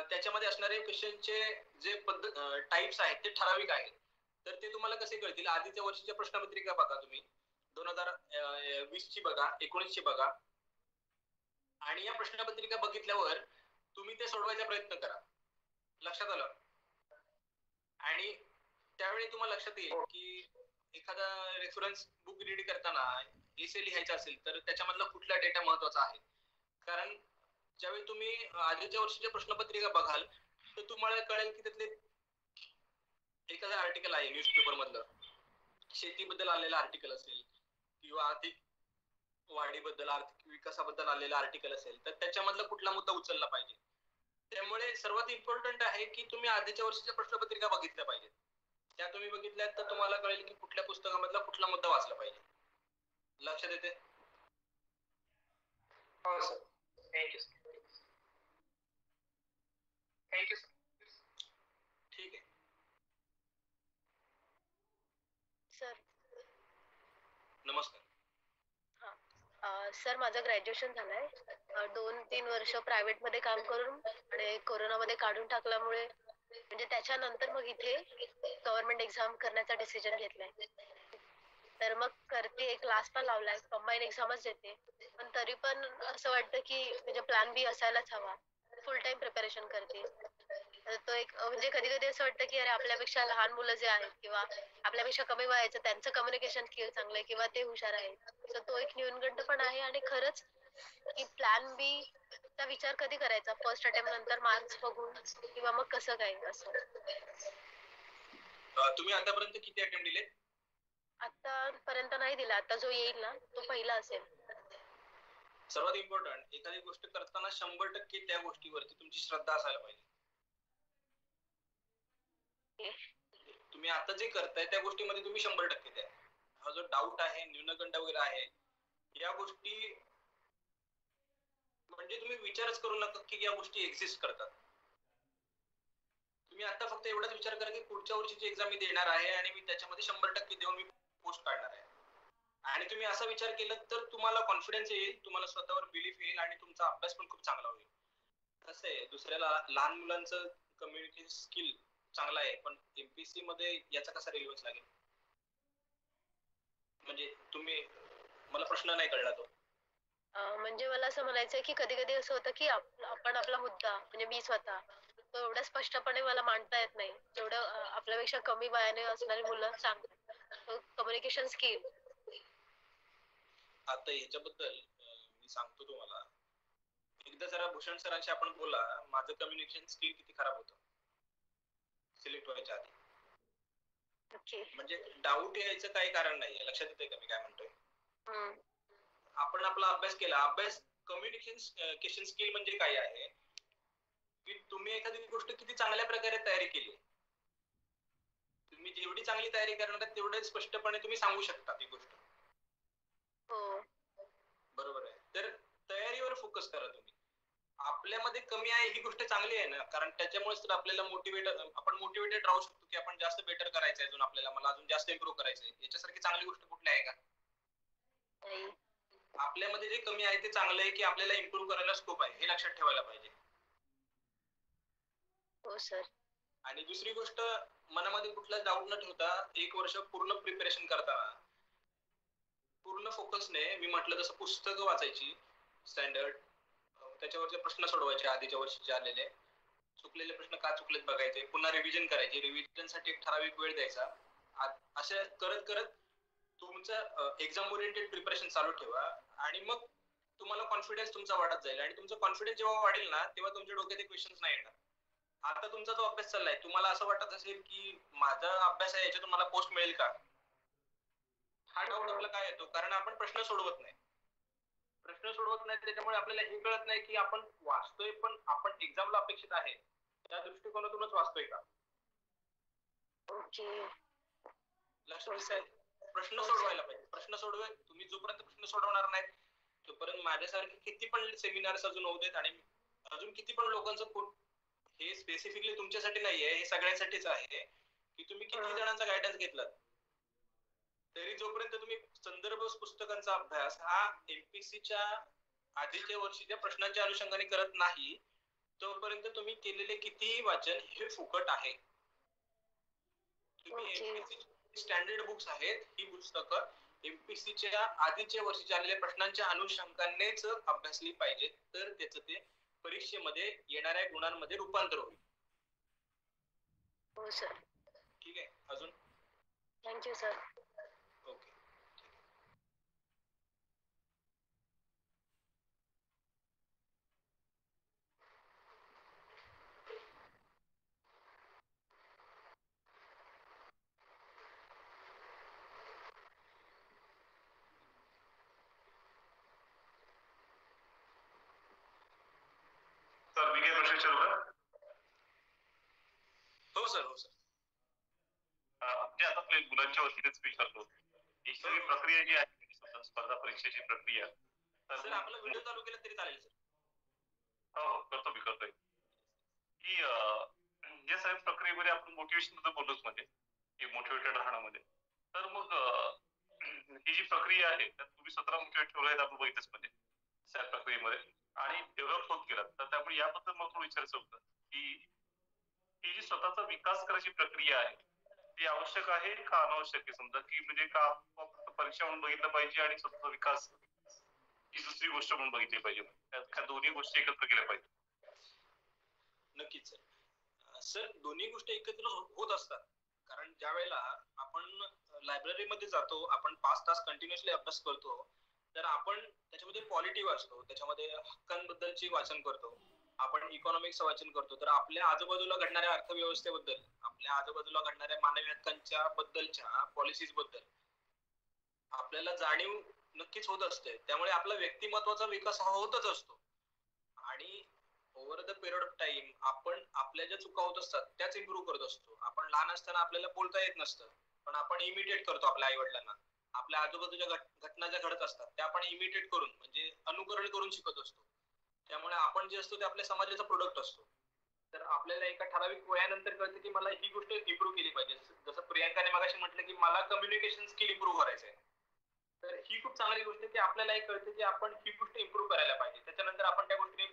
त्याच्यामध्ये असणारे क्वेश्चनचे जे टाइप्स आहेत ते ठराविक आहेत. तर ते तुम्हाला कसे कळतील? आधीच्या वर्षीच्या प्रश्नपत्रिका बघा तुम्ही, 2020 ची बघा, 19 ची बघा, आणि या प्रश्नपत्रिका बघितल्यावर तुम्ही ते सोडवायचा प्रयत्न करा. लक्षात आलं? आणि त्यावेळी तुम्हाला लक्षात येईल की एखादा रेफरन्स बुक रीड करताना एसे लिहायचा असेल तर त्याच्यामधला कुठला डेटा महत्वाचा आहे. कारण ज्यावेळी तुम्ही आधीच्या वर्षीच्या प्रश्नपत्रिका बघाल तर तुम्हाला कळेल की त्यातले एखादं आर्टिकल आहे न्यूजपेपर मधलं, शेतीबद्दल आलेलं आर्टिकल असेल किंवा आर्थिक वाढीबद्दल, आर्थिक विकासाबद्दल आलेलं आर्टिकल असेल तर त्याच्यामधला कुठला मुद्दा उचलला पाहिजे. त्यामुळे सर्वात इम्पॉर्टंट आहे की तुम्ही आधीच्या वर्षीच्या प्रश्नपत्रिका बघितल्या पाहिजेत. त्या तुम्ही बघितल्यात तर तुम्हाला कळेल की कुठल्या पुस्तकामधला कुठला मुद्दा वाचला पाहिजे. लक्षात येते? हो सर. Thank you sir. ठीक आहे. सर नमस्कार. सर माझं ग्रॅज्युएशन झालंय. 2-3 वर्ष प्रायव्हेट मध्ये काम करून आणि कोरोनामध्ये काढून टाकल्यामुळे म्हणजे त्याच्यानंतर मग इथे गव्हर्नमेंट एक्झाम करण्याचा डिसिजन घेतलाय. तर मग करते, क्लास पण लावलाय, कंबाईन एक्झामच देते. पण तरी पण असं वाटतं की म्हणजे प्लॅन बी असायलाच हवा. फुल टाइम प्रिपरेशन करते. तर तो एक म्हणजे कधी कधी असं वाटतं की अरे आपल्यापेक्षा लहान मुलं जे आहेत किंवा आपल्यापेक्षा कमी वयाचं त्यांचं कम्युनिकेशन स्किल चांगलं आहे किंवा ते हुशार आहेत. तर तो एक न्यूनगंड पण आहे. आणि खरंच की प्लॅन बी चा विचार कधी करायचा? फर्स्ट अटेम्प्ट नंतर मार्क्स बघून किंवा मग कसं काय असं? तुम्ही आतापर्यंत किती अटेम्प्ट दिले? आतापर्यंत नाही दिला. आता जो येईल ना तो पहिला असेल. सर्वात इम्पॉर्टंट, एखादी गोष्ट करताना 100% त्या गोष्टीवरती तुमची श्रद्धा असायला पाहिजे. तुम्ही आता जे करताय त्या गोष्टीमध्ये तुम्ही 100% द्या. हा जो डाऊट आहे, न्यूनगंड वगैरे आहे, या गोष्टी म्हणजे तुम्ही विचारच करू नका की या गोष्टी एक्झिस्ट करतात. तुम्ही आता फक्त एवढाच विचार करा की पुढच्या वर्षीची एक्झाम मी देणार आहे आणि मी त्याच्यामध्ये 100% देऊन मी पोस्ट काढणार आहे. आणि तुम्ही असा विचार केला तर तुम्हाला कॉन्फिडन्स येईल, तुम्हाला स्वतःवर बिलीफ येईल आणि तुमचा अभ्यास पण खूप चांगला होईल. कसं आहे, दुसऱ्याला लहान मुलांचं कम्युनिकेशन स्किल चांगला आहे पण एमपीएससी मध्ये याचा कसा रिलेव्हन्स लागेल? म्हणजे तुम्ही, मला प्रश्न नाही कळला तो. म्हणजे मला असं म्हणायचंय की कधी कधी असं होतं की आपण आपला मुद्दा म्हणजे मी स्वतः तो एवढ्या स्पष्टपणे मला मांडता येत नाही जेवढं आपल्यापेक्षा कमी वयाने असणारी मुलं सांगतात. कम्युनिकेशन स्किल आता ह्याच्याबद्दल मी सांगतो तुम्हाला. एकदा जरा भूषण सरांशी आपण बोला, माझं कम्युनिकेशन स्किल किती खराब होतं सिलेक्ट व्हायच्या आधी. ओके. म्हणजे डाऊट यायचं काही कारण नाहीये. लक्षात येतंय का मी काय म्हणतोय? आपण आपला अभ्यास केला. अभ्यास कम्युनिकेशन स्किल म्हणजे काय आहे की तुम्ही एखादी गोष्ट किती चांगल्या प्रकारे तयारी केली. तुम्ही जेवढी चांगली तयारी करणार तेवढे स्पष्टपणे तुम्ही सांगू शकता ती गोष्ट. बरोबर आहे. तर तयारीवर फोकस करा तुम्ही. आपल्यामध्ये कमी आहे ही गोष्ट चांगली आहे ना, कारण त्याच्यामुळेच तर आपल्याला आपण मोटिवेटेड राहू शकतो की आपण जास्त बेटर करायचंय, अजून आपल्याला मला अजून जास्त इम्प्रूव्ह करायचंय. याच्यासारखी चांगली गोष्ट कुठली आहे का? आपल्यामध्ये जे कमी आहे ते चांगलं आहे की आपल्याला इम्प्रूव्ह करायला स्कोप आहे, हे लक्षात ठेवायला पाहिजे. हो सर. आणि दुसरी गोष्ट, मनामध्ये कुठलाच डाऊट न ठेवता 1 वर्ष पूर्ण प्रिपरेशन करताना पूर्ण फोकसने मी म्हटलं तसं पुस्तकं वाचायची स्टँडर्ड, त्याच्यावरचे प्रश्न सोडवायचे आधीच्या वर्षीचे आलेले, चुकलेले प्रश्न का चुकलेत बघायचे, पुन्हा रिव्हिजन करायचे, रिव्हिजन साठी एक ठराविक वेळ द्यायचा. असे करत करत तुमचं एक्झाम ओरिएंटेड प्रिपरेशन चालू ठेवा आणि मग तुम्हाला कॉन्फिडन्स तुमचा वाढत जाईल. आणि तुमचा कॉन्फिडन्स जेव्हा वाढेल ना, तेव्हा तुमच्या डोक्यात एक क्वेश्चन्स नाही येणार. आता तुमचा जो अभ्यास चाललाय, तुम्हाला असं वाटत असेल की माझा अभ्यास आहे याच्यातून मला पोस्ट मिळेल का, हा डाऊट आपला काय येतो, कारण आपण प्रश्न सोडवत नाही. त्याच्यामुळे आपल्याला हे कळत नाही की आपण वाचतोय पण आपण एक्झामला अपेक्षित आहे त्या दृष्टिकोनातूनच वाचतोय का. ओके. लक्षात आहे, प्रश्न सोडवायला पाहिजे. प्रश्न सोडवाय तुम्ही जोपर्यंत प्रश्न सोडवणार नाही तोपर्यंत माझ्यासारखे किती पण सेमिनार्स अजून होऊ देत आणि अजून किती पण लोकांचं, हे स्पेसिफिकली तुमच्यासाठी नाहीये, हे सगळ्यांसाठीच आहे की तुम्ही किती जणांचा गायडन्स घेतलात तरी जोपर्यंत तुम्ही संदर्भ पुस्तकांचा अभ्यास हा एमपीसीच्या आधीच्या वर्षीच्या प्रश्नांच्या अनुषंगाने करत नाही तोपर्यंत तुम्ही केलेले कितीही वाचन हे फुकट आहे. तुम्ही एमपीसी स्टँडर्ड बुक्स आहेत, ही पुस्तकं एमपीसीच्या आधीच्या वर्षीच्या आलेल्या प्रश्नांच्या अनुषंगानेच अभ्यासली पाहिजे, तर त्याचं ते परीक्षेमध्ये येणाऱ्या गुणांमध्ये रूपांतर होईल. हो सर. ठीक आहे, अजून थँक्यू सर. ओके. सर मी काय प्रश्न विचारू का? हो सर, हो सर. म्हणजे आता आपल्या मुलांच्या वतीनेच विचारतो, ही सगळी प्रक्रिया जी आहे स्पर्धा परीक्षेची प्रक्रिया, सर आपला व्हिडिओ चालू केला तरी चालेल सर. हो करतो, मी करतोय की या सगळ्या प्रक्रियेमध्ये आपण मोटिवेशन बद्दल बोललोच, म्हणजे मोटिवेटेड राहण्यामध्ये. तर मग ही जी प्रक्रिया आहे त्यात तुम्ही 17 मोटिवेट ठेवलं आहेत आपण बघितलंच, म्हणजे त्या प्रक्रियेमध्ये आणि डेव्हलप होत गेलात. तर त्यामुळे याबद्दल मला थोडं विचारायचं होतं की ही जी स्वतःचा विकास करायची प्रक्रिया आहे ती आवश्यक आहे का अनावश्यक आहे? समजा की म्हणजे का परीक्षा म्हणून बघितलं पाहिजे आणि स्वतःचा विकास ही दुसरी गोष्ट म्हणून बघितली पाहिजे, त्या दोन्ही गोष्टी एकत्र केल्या पाहिजे? नक्कीच सर. सर दोन्ही गोष्टी एकत्र होत असतात, कारण ज्या वेळेला आपण लायब्ररीमध्ये जातो, आपण 5 तास कंटिन्युअसली अभ्यास करतो, तर आपण त्याच्यामध्ये पॉलिटी वाचतो, त्याच्यामध्ये हक्कांबद्दलची वाचन करतो, आपण इकॉनॉमिक्स वाचन करतो, तर आपल्या आजूबाजूला घडणाऱ्या अर्थव्यवस्थेबद्दल, आपल्या आजूबाजूला घडणाऱ्या मानवी हक्कांच्या बद्दलच्या पॉलिसीज बद्दल आपल्याला जाणीव नक्कीच होत असते. त्यामुळे आपला व्यक्तिमत्वाचा विकास हा होतच असतो. आणि over the period of time आपण आपल्या ज्या चुका होत असतात त्याच इम्प्रूव्ह करत असतो. आपण लहान असताना आपल्याला बोलता येत नसतं, पण आपण इमिटेट करतो आपल्या आई वडिलांना. आपल्या आजूबाजूच्या घटना ज्या घडत असतात त्या आपण इमिटेट करून, म्हणजे अनुकरण करून शिकत असतो. त्यामुळे आपण जे असतो ते आपल्या समाजाचा प्रोडक्ट असतो. तर आपल्याला एका ठराविक वयानंतर कळतं की मला ही गोष्ट इम्प्रूव्ह केली पाहिजे. जसं प्रियांकाने मगाशी म्हटलं की मला कम्युनिकेशन स्किल इम्प्रूव्ह करायचं आहे, तर ही खूप चांगली गोष्ट आहे की आपल्याला एक कळतं की आपण ही गोष्ट इम्प्रूव्ह करायला पाहिजे. त्याच्यानंतर आपण त्या गोष्टीने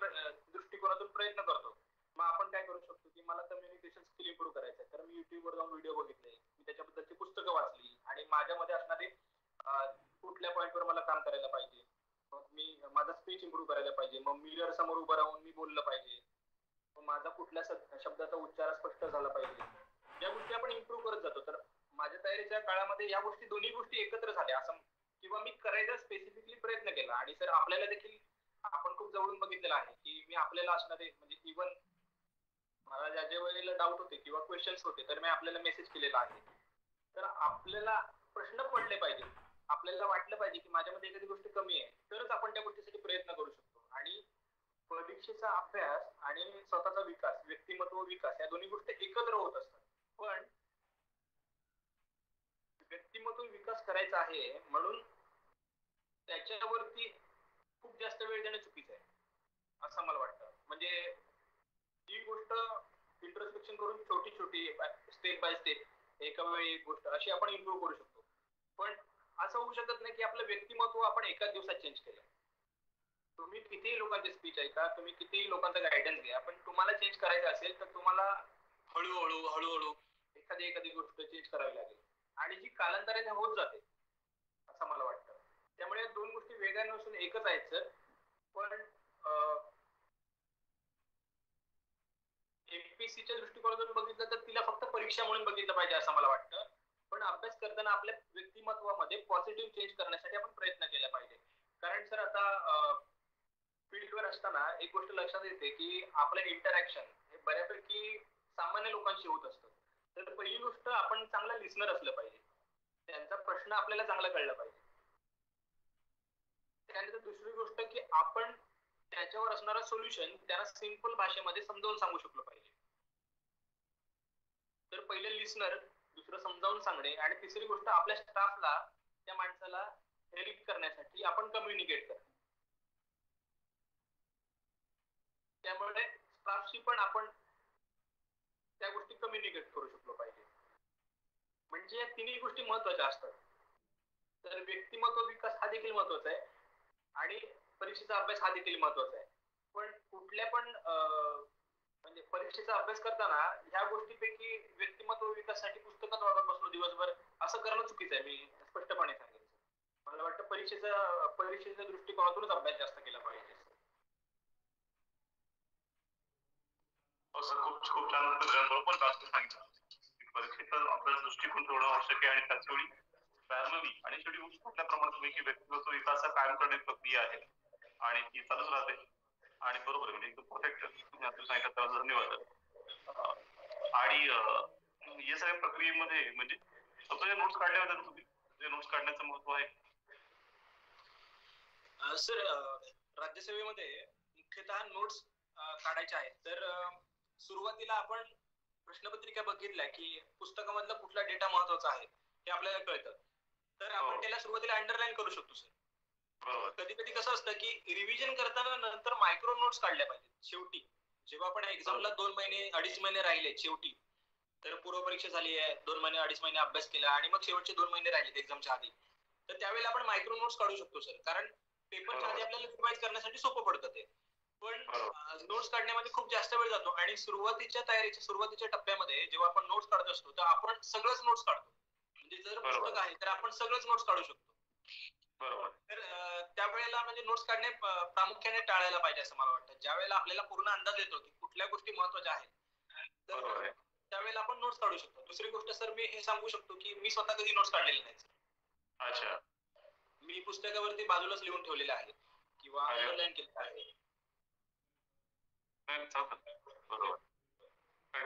दृष्टिकोनातून प्रयत्न करतो. मग आपण काय करू शकतो की मला कम्युनिकेशन स्किल इम्प्रूव्ह करायचं आहे, तर मी युट्यूबवर जाऊन व्हिडिओ बघितले, मी त्याच्याबद्दलची पुस्तकं वाचली आणि माझ्यामध्ये असणारे कुठल्या पॉईंटवर मला काम करायला पाहिजे, मग मी माझा स्पीच इम्प्रूव्ह करायला पाहिजे, मग मिरर समोर उभं राहून मी बोललं पाहिजे, मग माझा कुठल्या शब्दाचा उच्चार स्पष्ट झाला पाहिजे. या गोष्टी आपण इम्प्रूव्ह करत जातो. तर माझ्या तयारीच्या काळामध्ये या गोष्टी दोन्ही गोष्टी एकत्र झाल्या असं, किंवा मी करायचा स्पेसिफिकली प्रयत्न केला. आणि सर आपल्याला देखील आपण खूप जवळून बघितलेलं आहे की मी आपल्याला असणारे, म्हणजे इव्हन मला ज्या ज्या वेळेला डाऊट होते किंवा क्वेश्चन्स होते तर मी आपल्याला मेसेज केलेला आहे. तर आपल्याला प्रश्न पडले पाहिजे, आपल्याला वाटलं पाहिजे की माझ्यामध्ये एखादी गोष्ट कमी आहे, तरच आपण त्या गोष्टीसाठी प्रयत्न करू शकतो. आणि परीक्षेचा अभ्यास आणि स्वतःचा विकास, व्यक्तिमत्व विकास या दोन्ही गोष्टी एकत्र होत असतात. पण व्यक्तिमत्व विकास करायचा आहे म्हणून त्याच्यावरती खूप जास्त वेळ देणं चुकीचं आहे असं मला वाटतं. म्हणजे ही गोष्ट इंट्रोस्पेक्शन करून छोटी छोटी स्टेप बाय स्टेप एका वेळी एक गोष्ट अशी आपण इम्प्रूव्ह करू शकतो. पण असं होऊ शकत नाही की आपलं व्यक्तिमत्व आपण एकाच दिवसात चेंज केलं. तुम्ही कितीही लोकांचे स्पीच ऐका, तुम्ही कितीही लोकांचा गायडन्स घ्या, पण तुम्हाला चेंज करायचं असेल तर तुम्हाला हळूहळू एखादी गोष्ट चेंज करावी लागेल आणि जी कालांतराने होत जाते असं मला वाटतं. त्यामुळे दोन गोष्टी वेगळ्या नसून एकच आहेत सर. पण एमपीसीच्या दृष्टिकोनातून बघितलं तर तिला फक्त परीक्षा म्हणून बघितलं पाहिजे असं मला वाटतं. पण अभ्यास करताना आपल्या व्यक्तिमत्वामध्ये पॉझिटिव्ह चेंज करण्यासाठी आपण प्रयत्न केला पाहिजे. कारण सर आता फील्डवर असताना एक गोष्ट लक्षात येते की आपलं इंटरॅक्शन हे बऱ्यापैकी सामान्य लोकांशी होत असतं. तर पहिली गोष्ट आपण चांगला लिस्नर असलं पाहिजे. त्यांचा प्रश्न आपल्याला चांगला कळला पाहिजे. त्यानंतर दुसरी गोष्ट की आपण त्याच्यावर असणारं सोल्युशन त्यांना सिंपल भाषेमध्ये समजावून सांगू शकलो पाहिजे. तर पहिले लिस्नर, दुसरं समजावून सांगणे आणि तिसरी गोष्ट आपल्या स्टाफला त्या माणसाला हेल्प करण्यासाठी आपण कम्युनिकेट करणे. त्यामुळे स्टाफशी पण आपण त्या गोष्टी कम्युनिकेट करू शकलो पाहिजे. म्हणजे या तिन्ही गोष्टी महत्वाच्या असतात. तर व्यक्तिमत्व विकास हा देखील महत्वाचा आहे आणि परीक्षेचा अभ्यास हा देखील महत्वाचा आहे. पण कुठल्या पण म्हणजे परीक्षेचा अभ्यास करताना ह्या गोष्टीपैकी व्यक्तिमत्व विकासासाठी पुस्तकात वाचत बसलो दिवसभर असं करणं चुकीचं आहे. मी स्पष्टपणे सांगेन. मला वाटतं परीक्षेच्या दृष्टिकोनातूनच अभ्यास जास्त केला पाहिजे. असं खूप खूप छान बरोबर जास्त सांगितलं. परीक्षेचा अभ्यास दृष्टिकोन ठेवणं आवश्यक आहे आणि त्याच वेळी पॅरलली आणि शेवटी गोष्ट कुठल्याप्रमाणे तुम्ही की व्यक्तिगत विकास कायम करण्याची प्रक्रिया आहे आणि ती चालूच राहते. आणि बरोबर आहे, म्हणजे एकदम परफेक्ट तुम्ही आता सांगितलं त्याबद्दल धन्यवाद. आणि या सगळ्या प्रक्रियेमध्ये म्हणजे स्वतःच्या नोट्स काढल्या होत्या तुम्ही, नोट्स काढण्याचं महत्व आहे. सर राज्यसेवेमध्ये मुख्यतः नोट्स काढायच्या आहेत. तर सुरुवातीला आपण प्रश्नपत्रिका बघितल्या की पुस्तकामधला कुठला डेटा महत्वाचा आहे हे आपल्याला कळतं. तर आपण त्याला सुरुवातीला अंडरलाईन करू शकतो सर. कधी कधी कसं असतं की रिव्हिजन करताना नंतर मायक्रो नोट्स काढल्या पाहिजेत शेवटी. जेव्हा आपण एक्झामला 2 महिने 2.5 महिने राहिले शेवटी, तर पूर्वपरीक्षा झाली आहे, 2 महिने 2.5 महिने अभ्यास केला आणि मग शेवटचे 2 महिने राहिले एक्झामच्या आधी, तर त्यावेळेला आपण मायक्रो नोट्स काढू शकतो सर. कारण पेपरच्या आधी आपल्याला रिवाइज करण्यासाठी सोपं पडतं ते. पण नोट्स काढण्यामध्ये खूप जास्त वेळ जातो आणि सुरुवातीच्या टप्प्यामध्ये जेव्हा आपण नोट्स काढत असतो तर आपण सगळंच नोट्स काढतो. म्हणजे जर पुस्तक आहे तर आपण सगळंच नोट्स काढू शकतो. तर त्यावेळेला म्हणजे नोट्स काढणे प्रामुख्याने टाळायला पाहिजे असं मला वाटतं. ज्या वेळेला आपल्याला पूर्ण अंदाज येतो की कुठल्या गोष्टी महत्वाच्या आहेत तर त्यावेळेला आपण नोट्स काढू शकतो. दुसरी गोष्ट सर मी हे सांगू शकतो की मी स्वतः कधी नोट्स काढलेले नाहीत. अच्छा. मी पुस्तकावरती बाजूलाच लिहून ठेवलेले आहेत किंवा अंडरलाईन केलेलं आहे. बरोबर.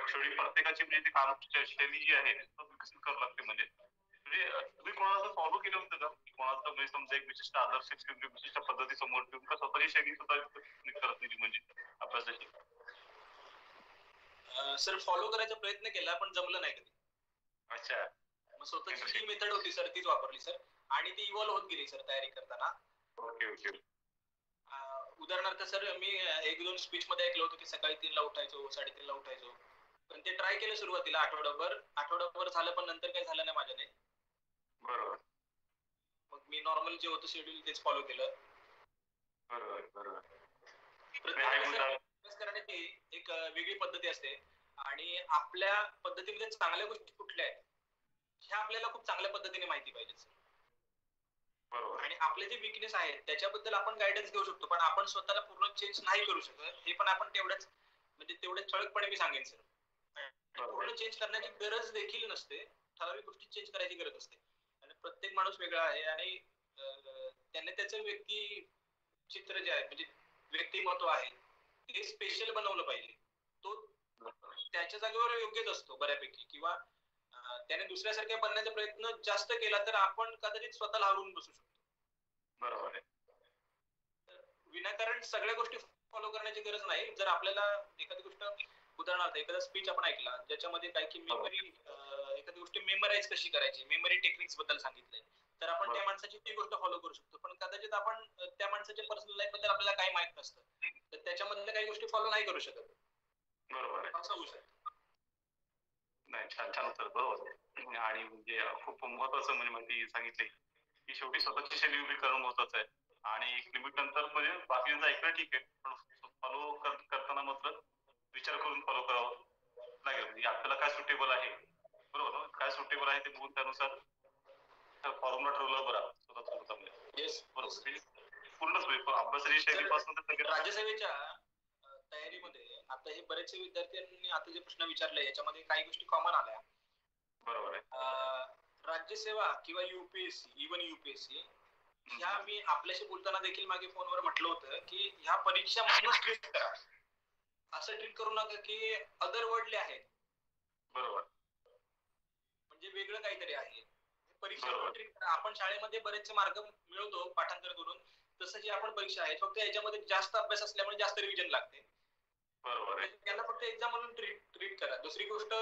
शेवटी प्रत्येकाची म्हणजे काम शैली जी आहे विकसित करावं लागते. म्हणजे तुम्ही कोणाला फॉलो केलं होतं का? कोणाचं म्हणजे समजा एक विशिष्ट आदर्श विशिष्ट पद्धती समोर ठेवून का स्वतःची शैली स्वतः करत नाही म्हणजे अभ्यासाची? सर फॉलो करायचा प्रयत्न केला पण जमलं नाही कधी. अच्छा. मग स्वतःची जी मेथड होती सर तीच वापरली सर आणि ती इव्हॉल्व होत गेली सर तयारी करताना. ओके. उदाहरणार्थ सर मी 1-2 स्पीच मध्ये ऐकलं होतं की सकाळी 3ला उठायचो, 3:30ला उठायचो. पण ते ट्राय केलं सुरुवातीला आठवडाभर झालं पण नंतर काही झालं नाही माझ्याने. बरोबर. मग मी नॉर्मल जे होतं शेड्यूल तेच फॉलो केलं. बरोबर. अभ्यास करण्याची एक वेगळी पद्धती असते आणि आपल्या पद्धतीमध्ये चांगल्या गोष्टी कुठल्या आहेत ह्या आपल्याला खूप चांगल्या पद्धतीने माहिती पाहिजे. आणि आपले जे विकनेस आहेत त्याच्याबद्दल आपण गायडन्स घेऊ शकतो पण आपण स्वतःला पूर्ण चेंज नाही करू शकत. हे पण आपण तेवढेच ठळकपणे मी सांगेन सर. पूर्ण चेंज करण्याची गरज देखील नसते. ठराविक गोष्टी चेंज करायची गरज असते आणि प्रत्येक माणूस वेगळा आहे आणि त्याने त्याचं व्यक्ती चित्र जे आहे म्हणजे व्यक्तिमत्व आहे ते स्पेशल बनवलं पाहिजे. तो त्याच्या जागेवर योग्यच असतो बऱ्यापैकी किंवा त्याने दुसऱ्यासारख्या बनण्याचा प्रयत्न जास्त केला तर आपण कदाचित स्वतःला हरवून बसू शकतो. बरोबर आहे. विनाकारण सगळ्या गोष्टी फॉलो करण्याची गरज नाही. जर आपल्याला एखादी गोष्ट उदाहरणार्थ एखादा स्पीच आपण ऐकला ज्याच्यामध्ये काय की एखादी गोष्ट मेमराईज कशी करायची मेमरी टेक्निक्स बद्दल सांगितलंय तर आपण त्या माणसाची ती गोष्ट फॉलो करू शकतो. पण कदाचित आपण त्या माणसाच्या पर्सनल लाईफ बद्दल आपल्याला काही माहित नसतं तर त्याच्यामधल्या काही गोष्टी फॉलो नाही करू शकत. बरोबर असं होऊ शकतं. नाही छान उत्तर. बरोबर. आणि म्हणजे खूप महत्वाचं म्हणजे माहिती सांगितली की शेवटी स्वतःची शैली उभी करणं महत्वाचं आहे आणि एक लिमिट नंतर म्हणजे बाकीचं ऐकलं ठीक आहे पण फॉलो करताना मात्र विचार करून फॉलो करावं. लागेल. म्हणजे आपल्याला काय सुटेबल आहे, बरोबर ना? काय सुटेबल आहे ते बघून त्यानुसार फॉर्म्युला ठरवलं बरं स्वतःमध्ये. येस बरोबर. म्हणजे पूर्णच म्हणजे अभ्यासाची शैलीपासून तर सगळं राज्यसेवेच्या तयारीमध्ये आता हे बरेचसे विद्यार्थ्यांनी आता जे प्रश्न विचारले याच्यामध्ये काही गोष्टी कॉमन आल्या. बरोबर आहे. राज्यसेवा किंवा युपीएससी इव्हन युपीएससी ह्या मी आपल्याशी बोलताना देखील मागे फोनवर म्हटलं होतं की ह्या परीक्षा म्हणूनच ट्रीट करा, असं ट्रीट करू नका की अदर वर्डले आहेत, बरोबर म्हणजे वेगळं काहीतरी आहे. परीक्षा बरोबर. म्हणून ट्रीट करा. आपण शाळेमध्ये बरेचसे मार्ग मिळवतो पाठांतर करून, तसं जी आपण परीक्षा आहे फक्त याच्यामध्ये जास्त अभ्यास असल्यामुळे जास्त रिव्हिजन लागते. बरोबर आहे. त्याला फक्त एक्झाम म्हणून ट्रीट करा. दुसरी गोष्ट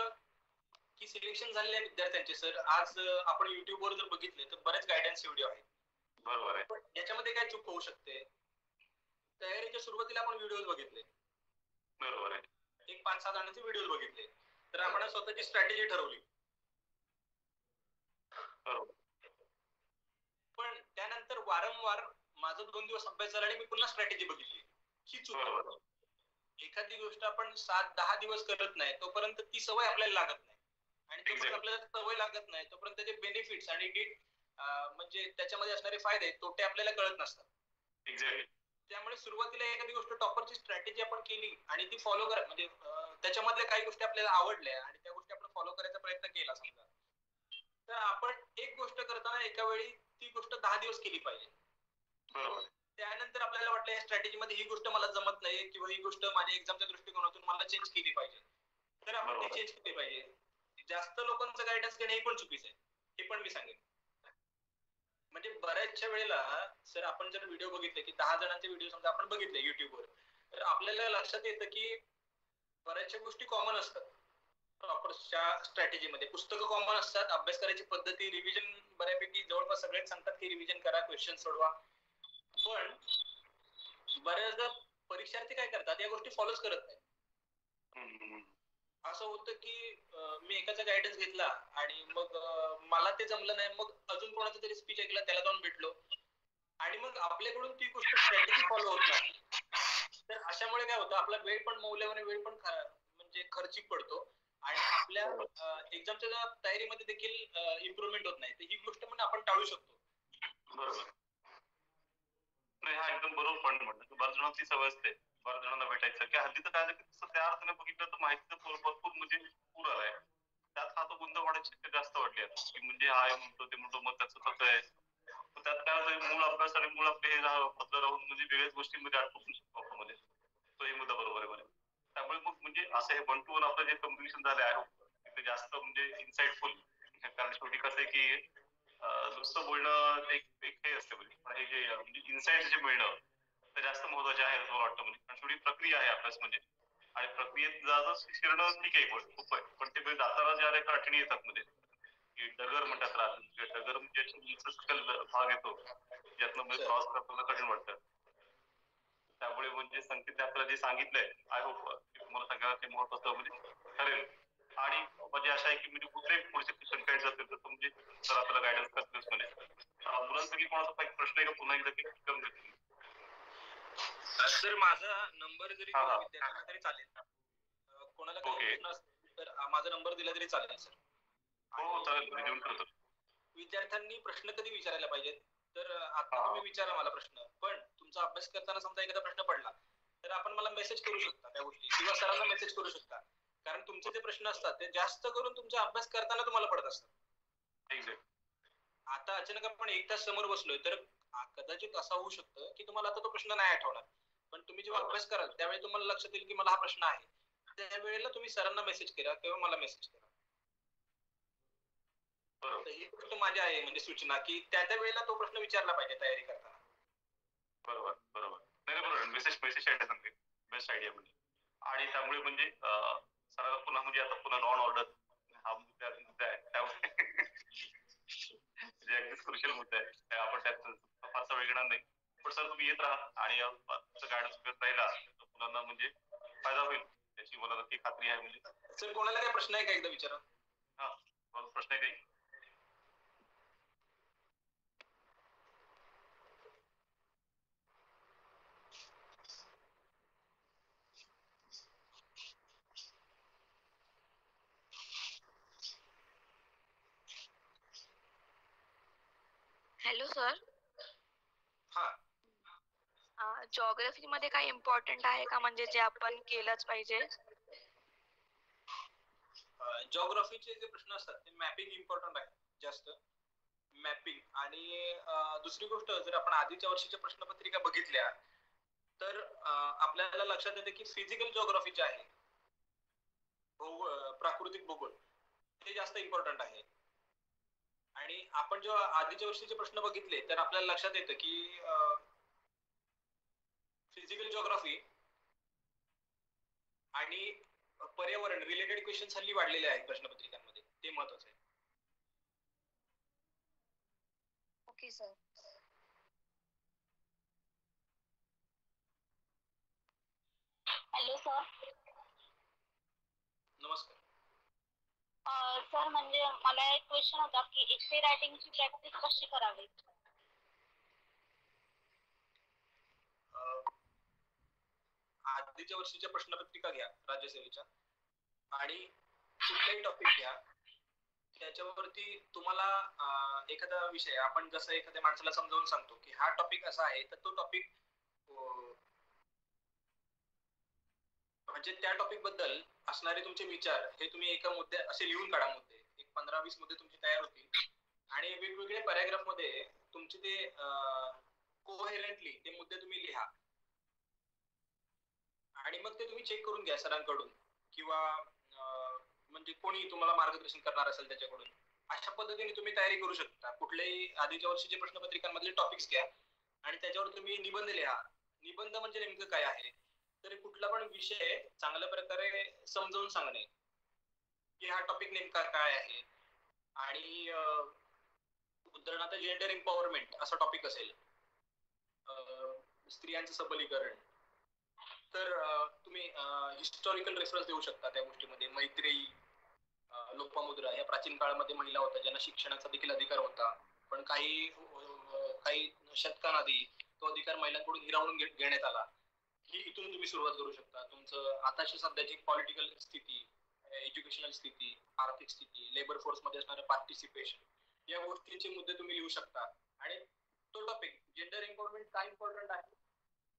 की सिलेक्शन झालेल्या विद्यार्थ्यांचे सर आज आपण युट्यूबवर जर बघितले तर बरेच गायडन्स व्हिडिओ आहेत. बरोबर आहे. पण याच्यामध्ये काय चूक होऊ शकते, तयारीच्या सुरुवातीला आपण व्हिडिओ बघितले, बरोबर आहे. एक 5-6 जणांचे व्हिडिओ बघितले, तर आपण स्वतःची स्ट्रॅटेजी ठरवली, बरोबर पण त्यानंतर वारंवार माझं 2 दिवस अभ्यास झाला आणि मी पुन्हा स्ट्रॅटेजी बघितली, ही चूक आहे. बरोबर एखादी गोष्ट आपण 7-10 दिवस करत नाही तोपर्यंत ती सवय आपल्याला लागत नाही, आणि तोपर्यंत Exactly. आपल्याला सवय लागत नाही तोपर्यंत त्याचे बेनिफिट्स आणि म्हणजे त्याच्यामध्ये असणारे फायदे तोटे आपल्याला कळत नसतात. एक्झॅक्टली. त्यामुळे सुरुवातीला एखादी गोष्ट टॉपरची स्ट्रॅटेजी आपण केली आणि ती फॉलो करा, म्हणजे त्याच्यामधल्या काही गोष्टी आपल्याला आवडल्या आणि त्या गोष्टी आपण फॉलो करायचा प्रयत्न केला समजा, तर आपण एक गोष्ट करताना एका वेळी ती गोष्ट 10 दिवस केली पाहिजे. बरोबर त्यानंतर आपल्याला वाटलं या स्ट्रॅटेजी मध्ये ही गोष्ट मला जमत नाही किंवा ही गोष्ट माझ्या एक्झामच्या दृष्टिकोनातून मला चेंज केली पाहिजे, तर आपण ती चेंज केली पाहिजे. जास्त लोकांचं गायडन्स घेणे हे पण चुकीचं आहे, हे पण मी सांगेन. म्हणजे बऱ्याचशा वेळेला सर आपण जर व्हिडिओ बघितले की 10 जणांचे व्हिडिओ समजा आपण बघितले युट्यूबवर, तर आपल्याला लक्षात येतं की बऱ्याचशा गोष्टी कॉमन असतात प्रॉपरच्या स्ट्रॅटेजीमध्ये. पुस्तकं कॉमन असतात, अभ्यास करायची पद्धती, रिव्हिजन बऱ्यापैकी जवळपास सगळेच सांगतात की रिव्हिजन करा, क्वेश्चन सोडवा, पण बऱ्याचदा परीक्षार्थी काय करतात या गोष्टी फॉलोच करत नाही. असं होतं की मी एकाचा गायडन्स घेतला आणि मग मला ते जमलं नाही, मग अजून कोणाचा तरी स्पीच ऐकला, त्याला जाऊन भेटलो आणि मग आपल्याकडून ती गोष्ट स्ट्रॅटेजी फॉलो होत नाही. तर अशामुळे काय होतं, आपला वेळ पण मौल्यवान वेळ पण म्हणजे खर्चिक पडतो आणि आपल्या एक्झामच्या तयारीमध्ये देखील इम्प्रुव्हमेंट होत नाही. तर ही गोष्ट म्हणजे आपण टाळू शकतो. बरोबर. नाही, हा एकदम बरोबर पॉईंट म्हटलं. बऱ्याच जणांची सवय असते, बऱ्याच जणांना भेटायचं की हल्ली तर काय झालं की त्या अर्थाने बघितलं तर माहितीचं भरपूर म्हणजे पूर आलाय. त्यात हा तो गुंत वाढायची शक्यता जास्त वाढली आहे की म्हणजे हा म्हणतो ते म्हणतो, मग त्याचं तसं आहे. त्यात काय होतं, मूळ अभ्यास आणि मूळ आपले हे पत्र राहून म्हणजे वेगळ्याच गोष्टींमध्ये अडकून शकतो मध्ये. तो एक मुद्दा बरोबर आहे मला. त्यामुळे मग म्हणजे असं हे 1 to 1 आपलं जे कम्युनिकेशन झालं आहे ते जास्त म्हणजे इन्साइटफुल. कारण शेवटी कसं आहे की नुसतं बोलणं एक एक हे असते म्हणजे, पण हे जे म्हणजे इन्साइट जे मिळणं ते जास्त महत्वाचे आहे असं मला वाटतं. म्हणजे कारण शेवटी प्रक्रिया आहे अभ्यास म्हणजे, आणि प्रक्रियेत जात शिरणं ठीक आहे, खूप आहे, पण ते जाताना ज्या काही अडचणी येतात मध्ये की डगर म्हणतात राहत, डगर म्हणजे भाग येतो ज्यातनं म्हणजे क्रॉस करताना कठीण वाटतं. त्यामुळे म्हणजे संकेत आपल्याला जे सांगितलंय, आय होप तुम्हाला सगळ्यांना ते महत्वाचं म्हणजे ठरेल. आणि म्हणजे अशा आहे की म्हणजे कुठलेही पुढचे क्वेश्चन काही जातील तर म्हणजे सर आपल्याला गायडन्स करतेच म्हणे. मुलांपैकी कोणाचा काही प्रश्न आहे का पुन्हा एकदा की करून देतील? सर माझा नंबर जरी दिला विद्यार्थ्यांना तरी चालेल, कोणाला काही प्रश्न असतील तर माझा नंबर दिला तरी चालेल सर. हो चालेल, मी देऊन ठेवतो. विद्यार्थ्यांनी प्रश्न कधी विचारायला पाहिजेत, तर आता तुम्ही विचारा मला प्रश्न, पण तुमचा अभ्यास करताना समजा एखादा प्रश्न पडला तर आपण मला मेसेज करू शकता त्या गोष्टी, किंवा सरांना मेसेज करू शकता, कारण तुमचे जे प्रश्न असतात ते जास्त करून तुमचा अभ्यास करताना तुम्हाला पडत असतात. आता अचानक आपण 1 तास समोर बसलोय तर कदाचित असं होऊ शकतं की तुम्हाला आता तो प्रश्न नाही आठवणार, पण तुम्ही जेव्हा अभ्यास कराल त्यावेळी तुम्हाला लक्षात येईल की मला हा प्रश्न आहे, त्यावेळेला तुम्ही सरांना मेसेज करा किंवा मला मेसेज करा. तर ही गोष्ट माझी आहे म्हणजे सूचना की त्या वेळेला तो प्रश्न विचारला पाहिजे तयारी करताना. बरोबर बरोबर. नाही बरोबर, मेसेज आयडिया सांगते, बेस्ट आयडिया म्हणजे. आणि त्यामुळे म्हणजे सरांना पुन्हा म्हणजे आता पुन्हा लॉ ऑर्डर हा मुद्दा आहे, त्यामुळे म्हणजे अगदीच क्रुशियल मुद्दा आहे. आपण त्यात फारसा वेळ घेणार नाही, पण सर तुम्ही येत राहा आणि गायडन्स करत राहिला तर मुलांना म्हणजे फायदा होईल याची मला नक्की खात्री आहे. म्हणजे सर कोणाला काही प्रश्न आहे का एकदा विचारा. हा, प्रश्न आहे काही? Hello sir. हा जॉग्राफी मध्ये काही इम्पॉर्टंट आहे का, म्हणजे जे आपण केलंच पाहिजे? जॉग्राफीचे जे प्रश्न असतात ते मॅपिंग इम्पॉर्टंट आहे जास्त. मॅपिंग आणि दुसरी गोष्ट, जर आपण आधीच्या वर्षीच्या प्रश्नपत्रिका बघितल्या तर आपल्याला लक्षात येते की फिजिकल जॉग्राफी जे आहे, प्राकृतिक भूगोल, ते जास्त इम्पॉर्टंट आहे. आणि आपण जेव्हा आधीच्या वर्षीचे प्रश्न बघितले तर आपल्याला लक्षात येतं की फिजिकल जॉग्राफी आणि पर्यावरण रिलेटेड क्वेश्चन हल्ली वाढलेले आहेत प्रश्नपत्रिकांमध्ये, ते महत्वाचं आहे. Okay sir. Hello sir. नमस्कार. सर म्हणजे मला एक क्वेश्चन होता की एसे रायटिंगची प्रॅक्टिस कशी करावी? आधीच्या वर्षीच्या प्रश्नपत्रिका घ्या राज्यसेवेच्या, आणि कुठलाही टॉपिक घ्या, त्याच्यावरती तुम्हाला एखादा विषय, आपण जसं एखाद्या माणसाला समजावून सांगतो की हा टॉपिक असा आहे, तर तो टॉपिक म्हणजे त्या टॉपिक बद्दल असणारे तुमचे विचार हे तुम्ही एका मुद्दे असे लिहून काढा. मुद्दे एक 15-20 मुद्दे तुमचे तयार होतील, आणि वेगवेगळे पॅराग्राफ मध्ये तुमचे ते कोहेरेंटली ते मुद्दे तुम्ही लिहा, आणि मग ते तुम्ही चेक करून घ्या सरांकडून, किंवा म्हणजे कोणी तुम्हाला मार्गदर्शन करणार असेल त्याच्याकडून. अशा पद्धतीने तुम्ही तयारी करू शकता. कुठल्याही आधीच्या वर्षीचे प्रश्नपत्रिकांमधले टॉपिक्स घ्या आणि त्याच्यावर तुम्ही निबंध लिहा. निबंध म्हणजे नेमकं काय आहे, तर कुठला पण विषय चांगल्या प्रकारे समजावून सांगणे की हा टॉपिक नेमका काय आहे. आणि उदाहरणार्थ जेंडर एम्पॉवरमेंट असा टॉपिक असेल, स्त्रियांचं सबलीकरण, तर तुम्ही हिस्टॉरिकल रेफरन्स देऊ शकता त्या गोष्टीमध्ये. मैत्रेयी, लोपामुद्रा या प्राचीन काळामध्ये महिला होत्या ज्यांना शिक्षणाचा देखील अधिकार होता, पण काही शतकांआधी तो अधिकार महिलांकडून हिरावून घेण्यात आला. ही इथून तुम्ही सुरुवात करू शकता. तुमचं आताची सध्याची पॉलिटिकल स्थिती, एज्युकेशनल स्थिती, आर्थिक स्थिती, लेबर फोर्स मध्ये असणारं पार्टिसिपेशन, या गोष्टींचे मुद्दे तुम्ही लिहू शकता. आणि तो टॉपिक जेंडर एम्पॉवरमेंट काय इम्पॉर्टंट आहे,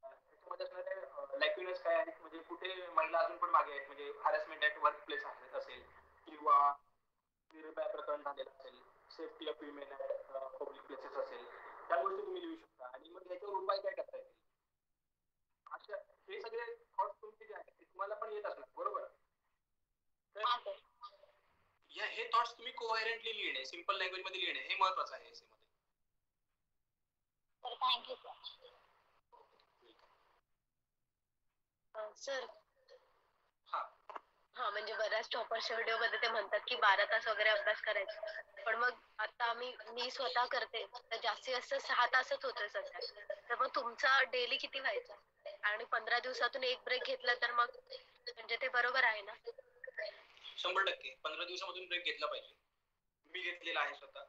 त्याच्यामध्ये असणारे लॅक्युनेस काय आहेत, म्हणजे कुठे महिला अजून पण मागे आहेत, म्हणजे हॅरेसमेंट ऍट वर्क प्लेस असेल, किंवा निर्भया प्रकरण झालेलं असेल, safety of women at public places असेल, त्या गोष्टी तुम्ही लिहू शकता. आणि मग ह्याच्यावर उपाय काय करता येतील, अशा हे सगळे थॉट्स तुमचे जे आहेत ते तुम्हाला पण येत असणार, बरोबर? तर हे थॉट्स तुम्ही कोहेरेंटली लिहिणे, सिम्पल लँग्वेज मध्ये लिहिणे, हे महत्वाचं आहे एसे मध्ये. तर थँक्यू सर. सर, हा हा म्हणजे बऱ्याच टॉपर्सच्या व्हिडिओ मध्ये ते म्हणतात की 12 तास वगैरे अभ्यास करायचा, पण मग आता मी स्वतः करते तर जास्तीत जास्त 6 तासच होतोय सध्या. तर मग तुमचा डेली किती व्हायचा, आणि 15 दिवसातून एक ब्रेक घेतला तर मग म्हणजे ते बरोबर आहे ना? 100% 15 दिवसामधून ब्रेक घेतला पाहिजे. मी घेतलेला आहे स्वतः.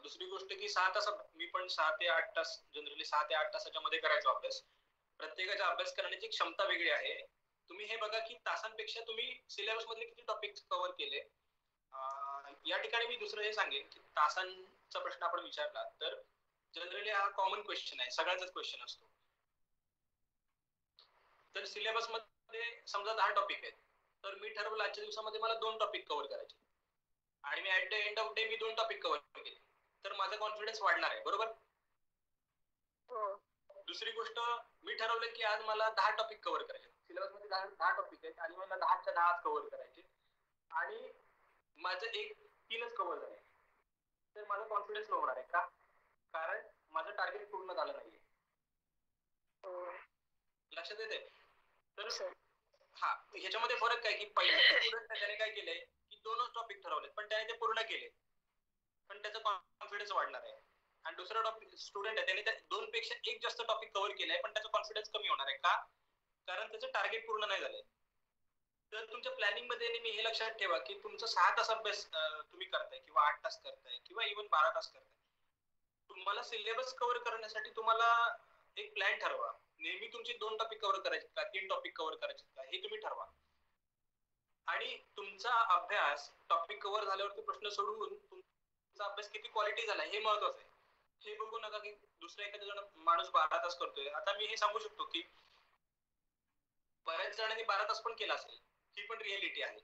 दुसरी गोष्ट की 6 तास, मी पण 6 ते 8 तास, जनरली 6 ते 8 तासाच्या मध्ये करायचो अभ्यास. प्रत्येकाचा अभ्यास करण्याची क्षमता वेगळी आहे. तुम्ही हे बघा की तासांपेक्षा तुम्ही सिलेबस मधले किती टॉपिक कव्हर केले. या ठिकाणी मी दुसरं हे सांगेन की तासांचा प्रश्न आपण विचारला तर जनरली हा कॉमन क्वेश्चन आहे, सगळ्यांचाच क्वेश्चन असतो. तर सिलेबस मध्ये समजा 10 टॉपिक आहेत, तर मी ठरवलं आजच्या दिवसामध्ये मला 2 टॉपिक कव्हर करायचे, आणि मी at the end of day मी 2 टॉपिक कव्हर केले, तर माझा कॉन्फिडन्स वाढणार आहे, बरोबर? दुसरी गोष्ट, मी ठरवलं की आज मला 10 टॉपिक कव्हर करायचे, सिलेबस मध्ये 10 टॉपिक आहेत आणि मला 10च्या 10 कव्हर करायचे, आणि माझं 3च कव्हर झाले, तर माझा कॉन्फिडन्स लो होणार आहे. का? कारण माझं टार्गेट पूर्ण झालं नाहीये. लक्षात येते? तर हा, ह्याच्यामध्ये फरक काय की पहिला स्टुडंट त्याने काय केलंय की 2च टॉपिक ठरवले, पण त्याने ते पूर्ण केले, पण त्याचा कॉन्फिडन्स वाढणार आहे. आणि दुसरा टॉपिक स्टुडंट आहे, त्याने 2 पेक्षा 1 जास्त टॉपिक कव्हर केलाय, पण त्याचा कॉन्फिडन्स कमी होणार आहे. का? कारण त्याचं टार्गेट पूर्ण नाही झालंय. तर तुमच्या प्लॅनिंग मध्ये नेहमी हे लक्षात ठेवा की तुमचा 6 तास अभ्यास तुम्ही करताय, किंवा 8 तास करताय, किंवा इव्हन 12 तास करताय, तुम्हाला सिलेबस कव्हर करण्यासाठी तुम्हाला एक प्लॅन ठरवा. नेहमी तुमचे 2 टॉपिक कव्हर करायचे का, 3 टॉपिक कव्हर करायचे का, हे तुम्ही ठरवा. आणि तुमचा अभ्यास टॉपिक कव्हर झाल्यावरती प्रश्न सोडवून तुमचा अभ्यास किती क्वालिटी झाला हे महत्वाचं आहे. हे बघू नका की दुसरा एखादा जण माणूस 12 तास करतोय. आता मी हे सांगू शकतो की बऱ्याच जणांनी 12 तास पण केला असेल, ही पण रिअलिटी आहे.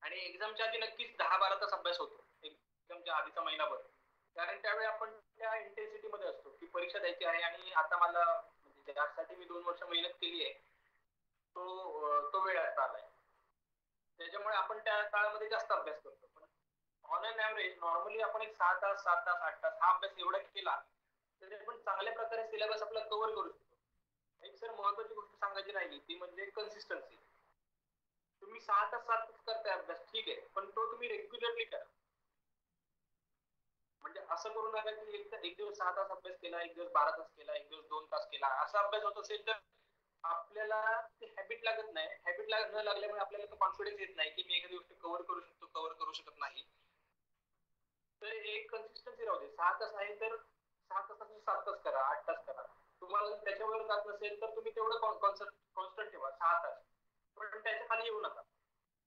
आणि एक्झामच्या आधी नक्कीच 10-12 तास अभ्यास होतो एक्झामच्या आधीचा महिनाभर. कारण त्यावेळी आपण त्या इंटेन्सिटी मध्ये असतो की परीक्षा द्यायची आहे आणि आता मला म्हणजे त्यासाठी मी 2 वर्ष मेहनत केली आहे, तो वेळ आता आलाय. त्याच्यामुळे आपण त्या काळामध्ये जास्त अभ्यास करतो. पण ऑन अन ॲव्हरेज नॉर्मली आपण एक 6 तास, 7 तास, 8 तास हा अभ्यास एवढा केला तरी आपण चांगल्या प्रकारे सिलेबस आपला कव्हर करू शकतो. एक सर महत्वाची गोष्ट सांगायची राहिली ती म्हणजे कन्सिस्टन्सी. तुम्ही 6 तास 7 तास करताय अभ्यास ठीक आहे, पण तो तुम्ही रेग्युलरली करा. म्हणजे असं करू नका की एक दिवस 6 तास अभ्यास केला, एक दिवस 12 तास केला, एक दिवस 2 तास केला, असा अभ्यास होत असेल तर आपल्याला ते हॅबिट लागत नाही. हॅबिट न लागल्यामुळे आपल्याला तो कॉन्फिडन्स येत नाही की मी एखादी गोष्ट कव्हर करू शकतो, कव्हर करू शकत नाही. तर एक कन्सिस्टन्सी राहू दे. 6 तास आहे तर 6 तासाचे 7 तास करा, 8 तास करा. तुम्हाला त्याच्यावर जात नसेल तर तुम्ही तेवढं कॉन्स्टंट ठेवा 6 तास. पण त्याच्या खाली येऊ नका.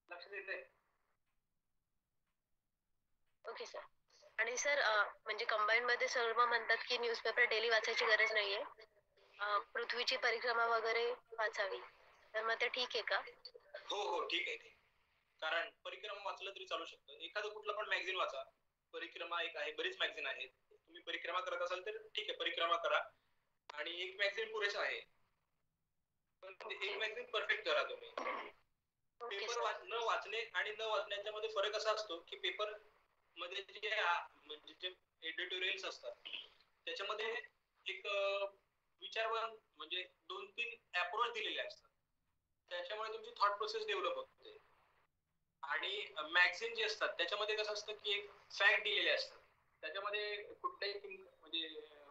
लक्षात येतंय? Okay sir. आणि सर म्हणजे कंबाईन मध्ये सर्व म्हणतात की न्यूजपेपर डेली वाचायची गरज नाहीये. पृथ्वीची परिक्रमा वगैरे वाचावी. तर मग ते ठीक आहे का? हो ठीक आहे ते. कारण परिक्रमा वाचलं तरी चालू शकतं. एखादं कुठलं पण मॅगझिन वाचा. परिक्रमा एक आहे, बरीच मॅगझिन आहेत. तुम्ही परिक्रमा करत असाल तर ठीक आहे, परिक्रमा करा. आणि एक मॅगझिन पुरेसं आहे. पण ते एक मॅगझिन परफेक्ट करा तुम्ही. पेपर न वाचणे आणि न वाचण्याच्या मध्ये फरक असा असतो की पेपर मध्ये जे म्हणजे जे एडिटोरियल्स असतात त्याच्यामध्ये एक विचारवंत म्हणजे 2-3 अप्रोच दिलेले असतात. त्याच्यामुळे तुमची थॉट प्रोसेस डेव्हलप होते. आणि मॅगझिन जे असतात त्याच्यामध्ये कसं असतं की एक फॅक्ट दिलेले असतात. त्याच्यामध्ये कुठलाही म्हणजे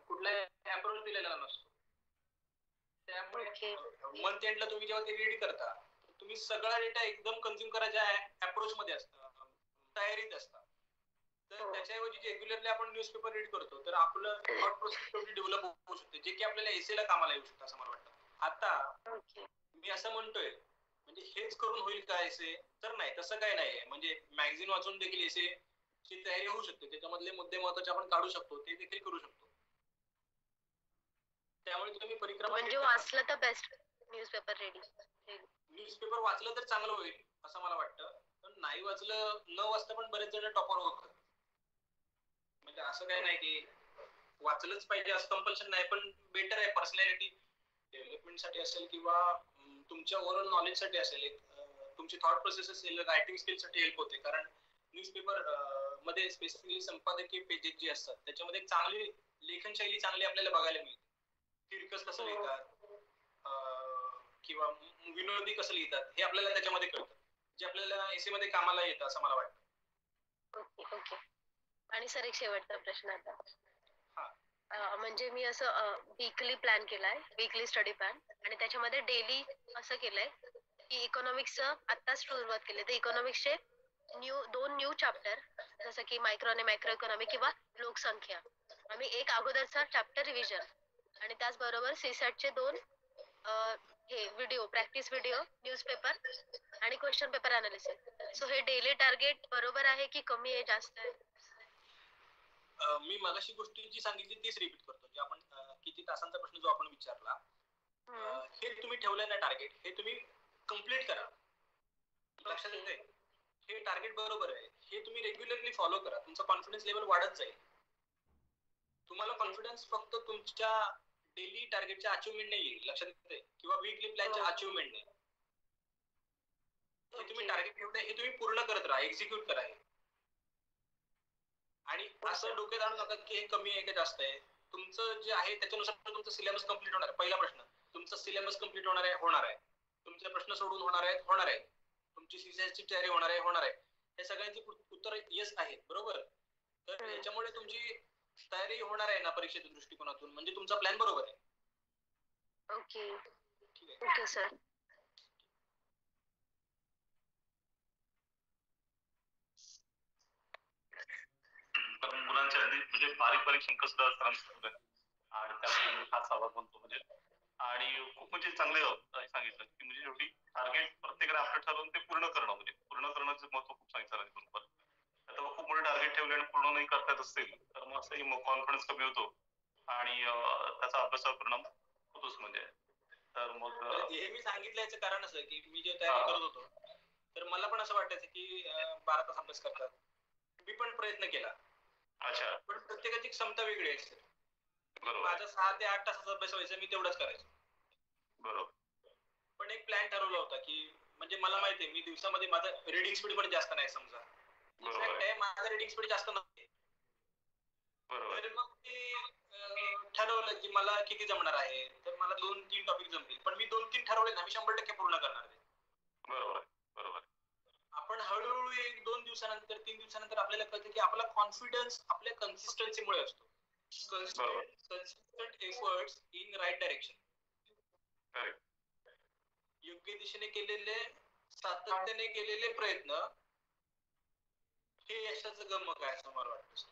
कुठलाही अप्रोच दिलेला नसतो. त्यामुळे मंथ एंडला तुम्ही जेव्हा ते रीड करता तुम्ही सगळा डेटा एकदम कन्झ्युम करायच्या अप्रोच मध्ये असता, तयारीत असता. तर त्याच्याऐवजी रेग्युलरली आपण न्यूजपेपर रीड करतो तर आपलं थॉट प्रोसेस तेवढी डेव्हलप होऊ शकते, जे की आपल्याला एसेला कामाला येऊ शकतं असं मला वाटतं. आता मी असं म्हणतोय म्हणजे हेच करून होईल का एसे, तर नाही, तसं काय नाहीये. म्हणजे मॅगझिन वाचून देखील एसे ची तयारी होऊ शकते. त्याच्यामधले मुद्दे महत्त्वाचे आपण काढू शकतो, ते देखील करू शकतो. त्यामुळे तुम्ही परिक्रमा म्हणजे वाचलं तर बेस्ट न्यूजपेपर रेडी. न्यूजपेपर वाचलं तर चांगलं होईल असं मला वाटतं. पण नाही वाचलं, न वाचता पण बरेच जण टॉपर होतात. म्हणजे असं काही नाही की वाचलंच पाहिजे असं कंपल्शन नाही, पण बेटर आहे पर्सनॅलिटी डेव्हलपमेंट साठी असेल किंवा तुमच्या ओव्हरऑल नॉलेज साठी असेल, तुमची थॉट प्रोसेस असेल, रायटिंग स्किल साठी हेल्प होते. कारण न्यूजपेपर मध्ये स्पेसिफिकली संपादकीय पेजेस जे असतात त्याच्यामध्ये चांगली लेखनशैली चांगली आपल्याला बघायला मिळते. तिरकस कसं लिहितात किंवा विनोदी कसं लिहितात हे आपल्याला त्याच्यामध्ये कळतं, जे आपल्याला एसे मध्ये कामाला येतं असं मला वाटतं. ओके. आणि सर एक शेवटचा प्रश्न आता. म्हणजे मी असं वीकली प्लॅन केलाय, वीकली स्टडी प्लॅन, आणि त्याच्यामध्ये डेली असं केलंय की इकॉनॉमिक्सचं आत्ताच सुरुवात केली. तर इकॉनॉमिक्सचे 2 न्यू चॅप्टर जसं की मायक्रो आणि मॅक्रो इकॉनॉमी किंवा लोकसंख्या, आम्ही एक अगोदरचा चॅप्टर रिव्हिजन, आणि त्याचबरोबर सीसॅटचे 2 हे व्हिडिओ, प्रॅक्टिस व्हिडिओ, न्यूजपेपर आणि क्वेश्चन पेपर अनालिसिस. सो हे डेली टार्गेट बरोबर आहे की कमी आहे, जास्त आहे? मी मगाशी गोष्टी जी सांगितली तीच रिपीट करतो. जे आपण किती तासांचा प्रश्न जो आपण विचारला, हे तुम्ही ठेवलंय ना टार्गेट, हे तुम्ही कम्प्लीट करा. लक्षात येते? हे टार्गेट बरोबर आहे, हे तुम्ही रेग्युलरली फॉलो करा. तुमचा कॉन्फिडन्स लेवल वाढत जाईल. तुम्हाला कॉन्फिडन्स फक्त तुमच्या डेली टार्गेटच्या अचिव्हमेंटने येईल. लक्षात येते? किंवा वीकली प्लॅनच्या अचिव्हमेंटने. हे तुम्ही टार्गेट ठेवलंय हे तुम्ही पूर्ण करत राहा, एक्झिक्यूट करा. आणि असं डोक्यात आणू नका की हे कमी आहे का जास्त आहे. तुमचं जे आहे त्याच्यानुसार तुमचं सिलेबस कम्प्लीट होणार आहे. पहिला प्रश्न, तुमचा सिलेबस कम्प्लीट होणार आहे. तुमचे प्रश्न सोडून होणार आहे. तुमची सीसीएसची तयारी होणार आहे. हे सगळ्यांची उत्तर येस आहेत, बरोबर. तर याच्यामुळे तुमची तयारी होणार आहे ना परीक्षेच्या दृष्टिकोनातून, म्हणजे तुमचा प्लॅन बरोबर आहे. Okay sir. मुलांच्या म्हणजे बारीक शंका सुद्धा सरांना आणि त्यात खास आवाज बनतो म्हणजे. आणि खूप म्हणजे चांगलं सांगितलं की म्हणजे शेवटी टार्गेट प्रत्येकाला आपलं ठरवून ते पूर्ण करणं, म्हणजे पूर्ण करण्याचं महत्व खूप सांगितलं. आता खूप मोठे टार्गेट ठेवले आणि पूर्ण नाही करता येत असतील तर मग असंही कॉन्फिडन्स कमी होतो आणि त्याचा अभ्यासावर परिणाम होतोच म्हणजे. तर मग तर हे मी सांगितलं याचं कारण असं की मी जे तयारी करत होतो तर मला पण असं वाटायचं की 12 तास अभ्यास करतात. मी पण प्रयत्न केला. अच्छा. पण प्रत्येकाची क्षमता वेगळी असते. बरोबर. माझा 6 ते 8 तासाचा अभ्यास व्हायचा, मी तेवढाच करायचो. बरोबर. पण एक प्लॅन ठरवला होता की म्हणजे मला माहिती आहे मी दिवसामध्ये माझं रीडिंग स्पीड पण जास्त नाही समजा. बरोबर. आहे माझं रीडिंग स्पीड जास्त नसते. बरोबर. तर मग ते ठरवलं की मला किती जमणार आहे. तर मला 2-3 टॉपिक जमतील. पण मी 2-3 ठरवले ना, मी 100% पूर्ण करणार आहे. बरोबर. बरोबर. आपण हळूहळू 1-2 दिवसानंतर 3 दिवसानंतर आपल्याला कळतं की आपला कॉन्फिडन्स आपल्या कन्सिस्टन्सीमुळे असतो. consistent efforts in right direction. Correct. योग्य दिशेने केलेले सातत्याने केलेले प्रयत्न हे यशाचं गमक आहे असं मला वाटतं.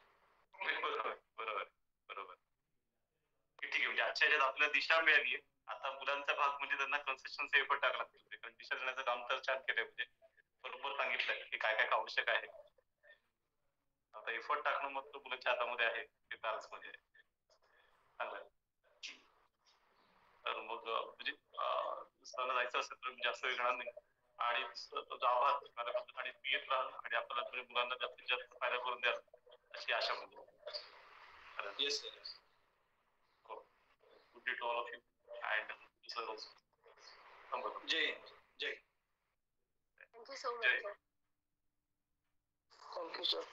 बरोबर. बरोबर. बरोबर. ठीक आहे म्हणजे आजच्या ह्याच्यात आपल्याला दिशा मिळाली आहे. आता मुलांचा भाग म्हणजे त्यांना कन्सिस्टन्सी एफर्ट टाकला पाहिजे कारण दिशा देण्याचं काम तर छान केलंय म्हणजे बरोबर सांगितलंय की काय काय आवश्यक आहे. आता एफर्ट टाकणं मग तो मुलांच्या हातामध्ये आहे ते तारच म्हणजे चांगलं आहे. तर मग म्हणजे सरांना जायचं असेल तर जास्त वेळ घेणार नाही आणि आभार आणि मी येत राहाल आणि आपल्याला तुम्ही मुलांना जास्तीत जास्त फायदा करून द्याल अशी आशा म्हणजे. Yes, sir. Good day to all of you and sir also. जय हिंद. जय. थँक्यू सो जय. Much sir. Thank you sir.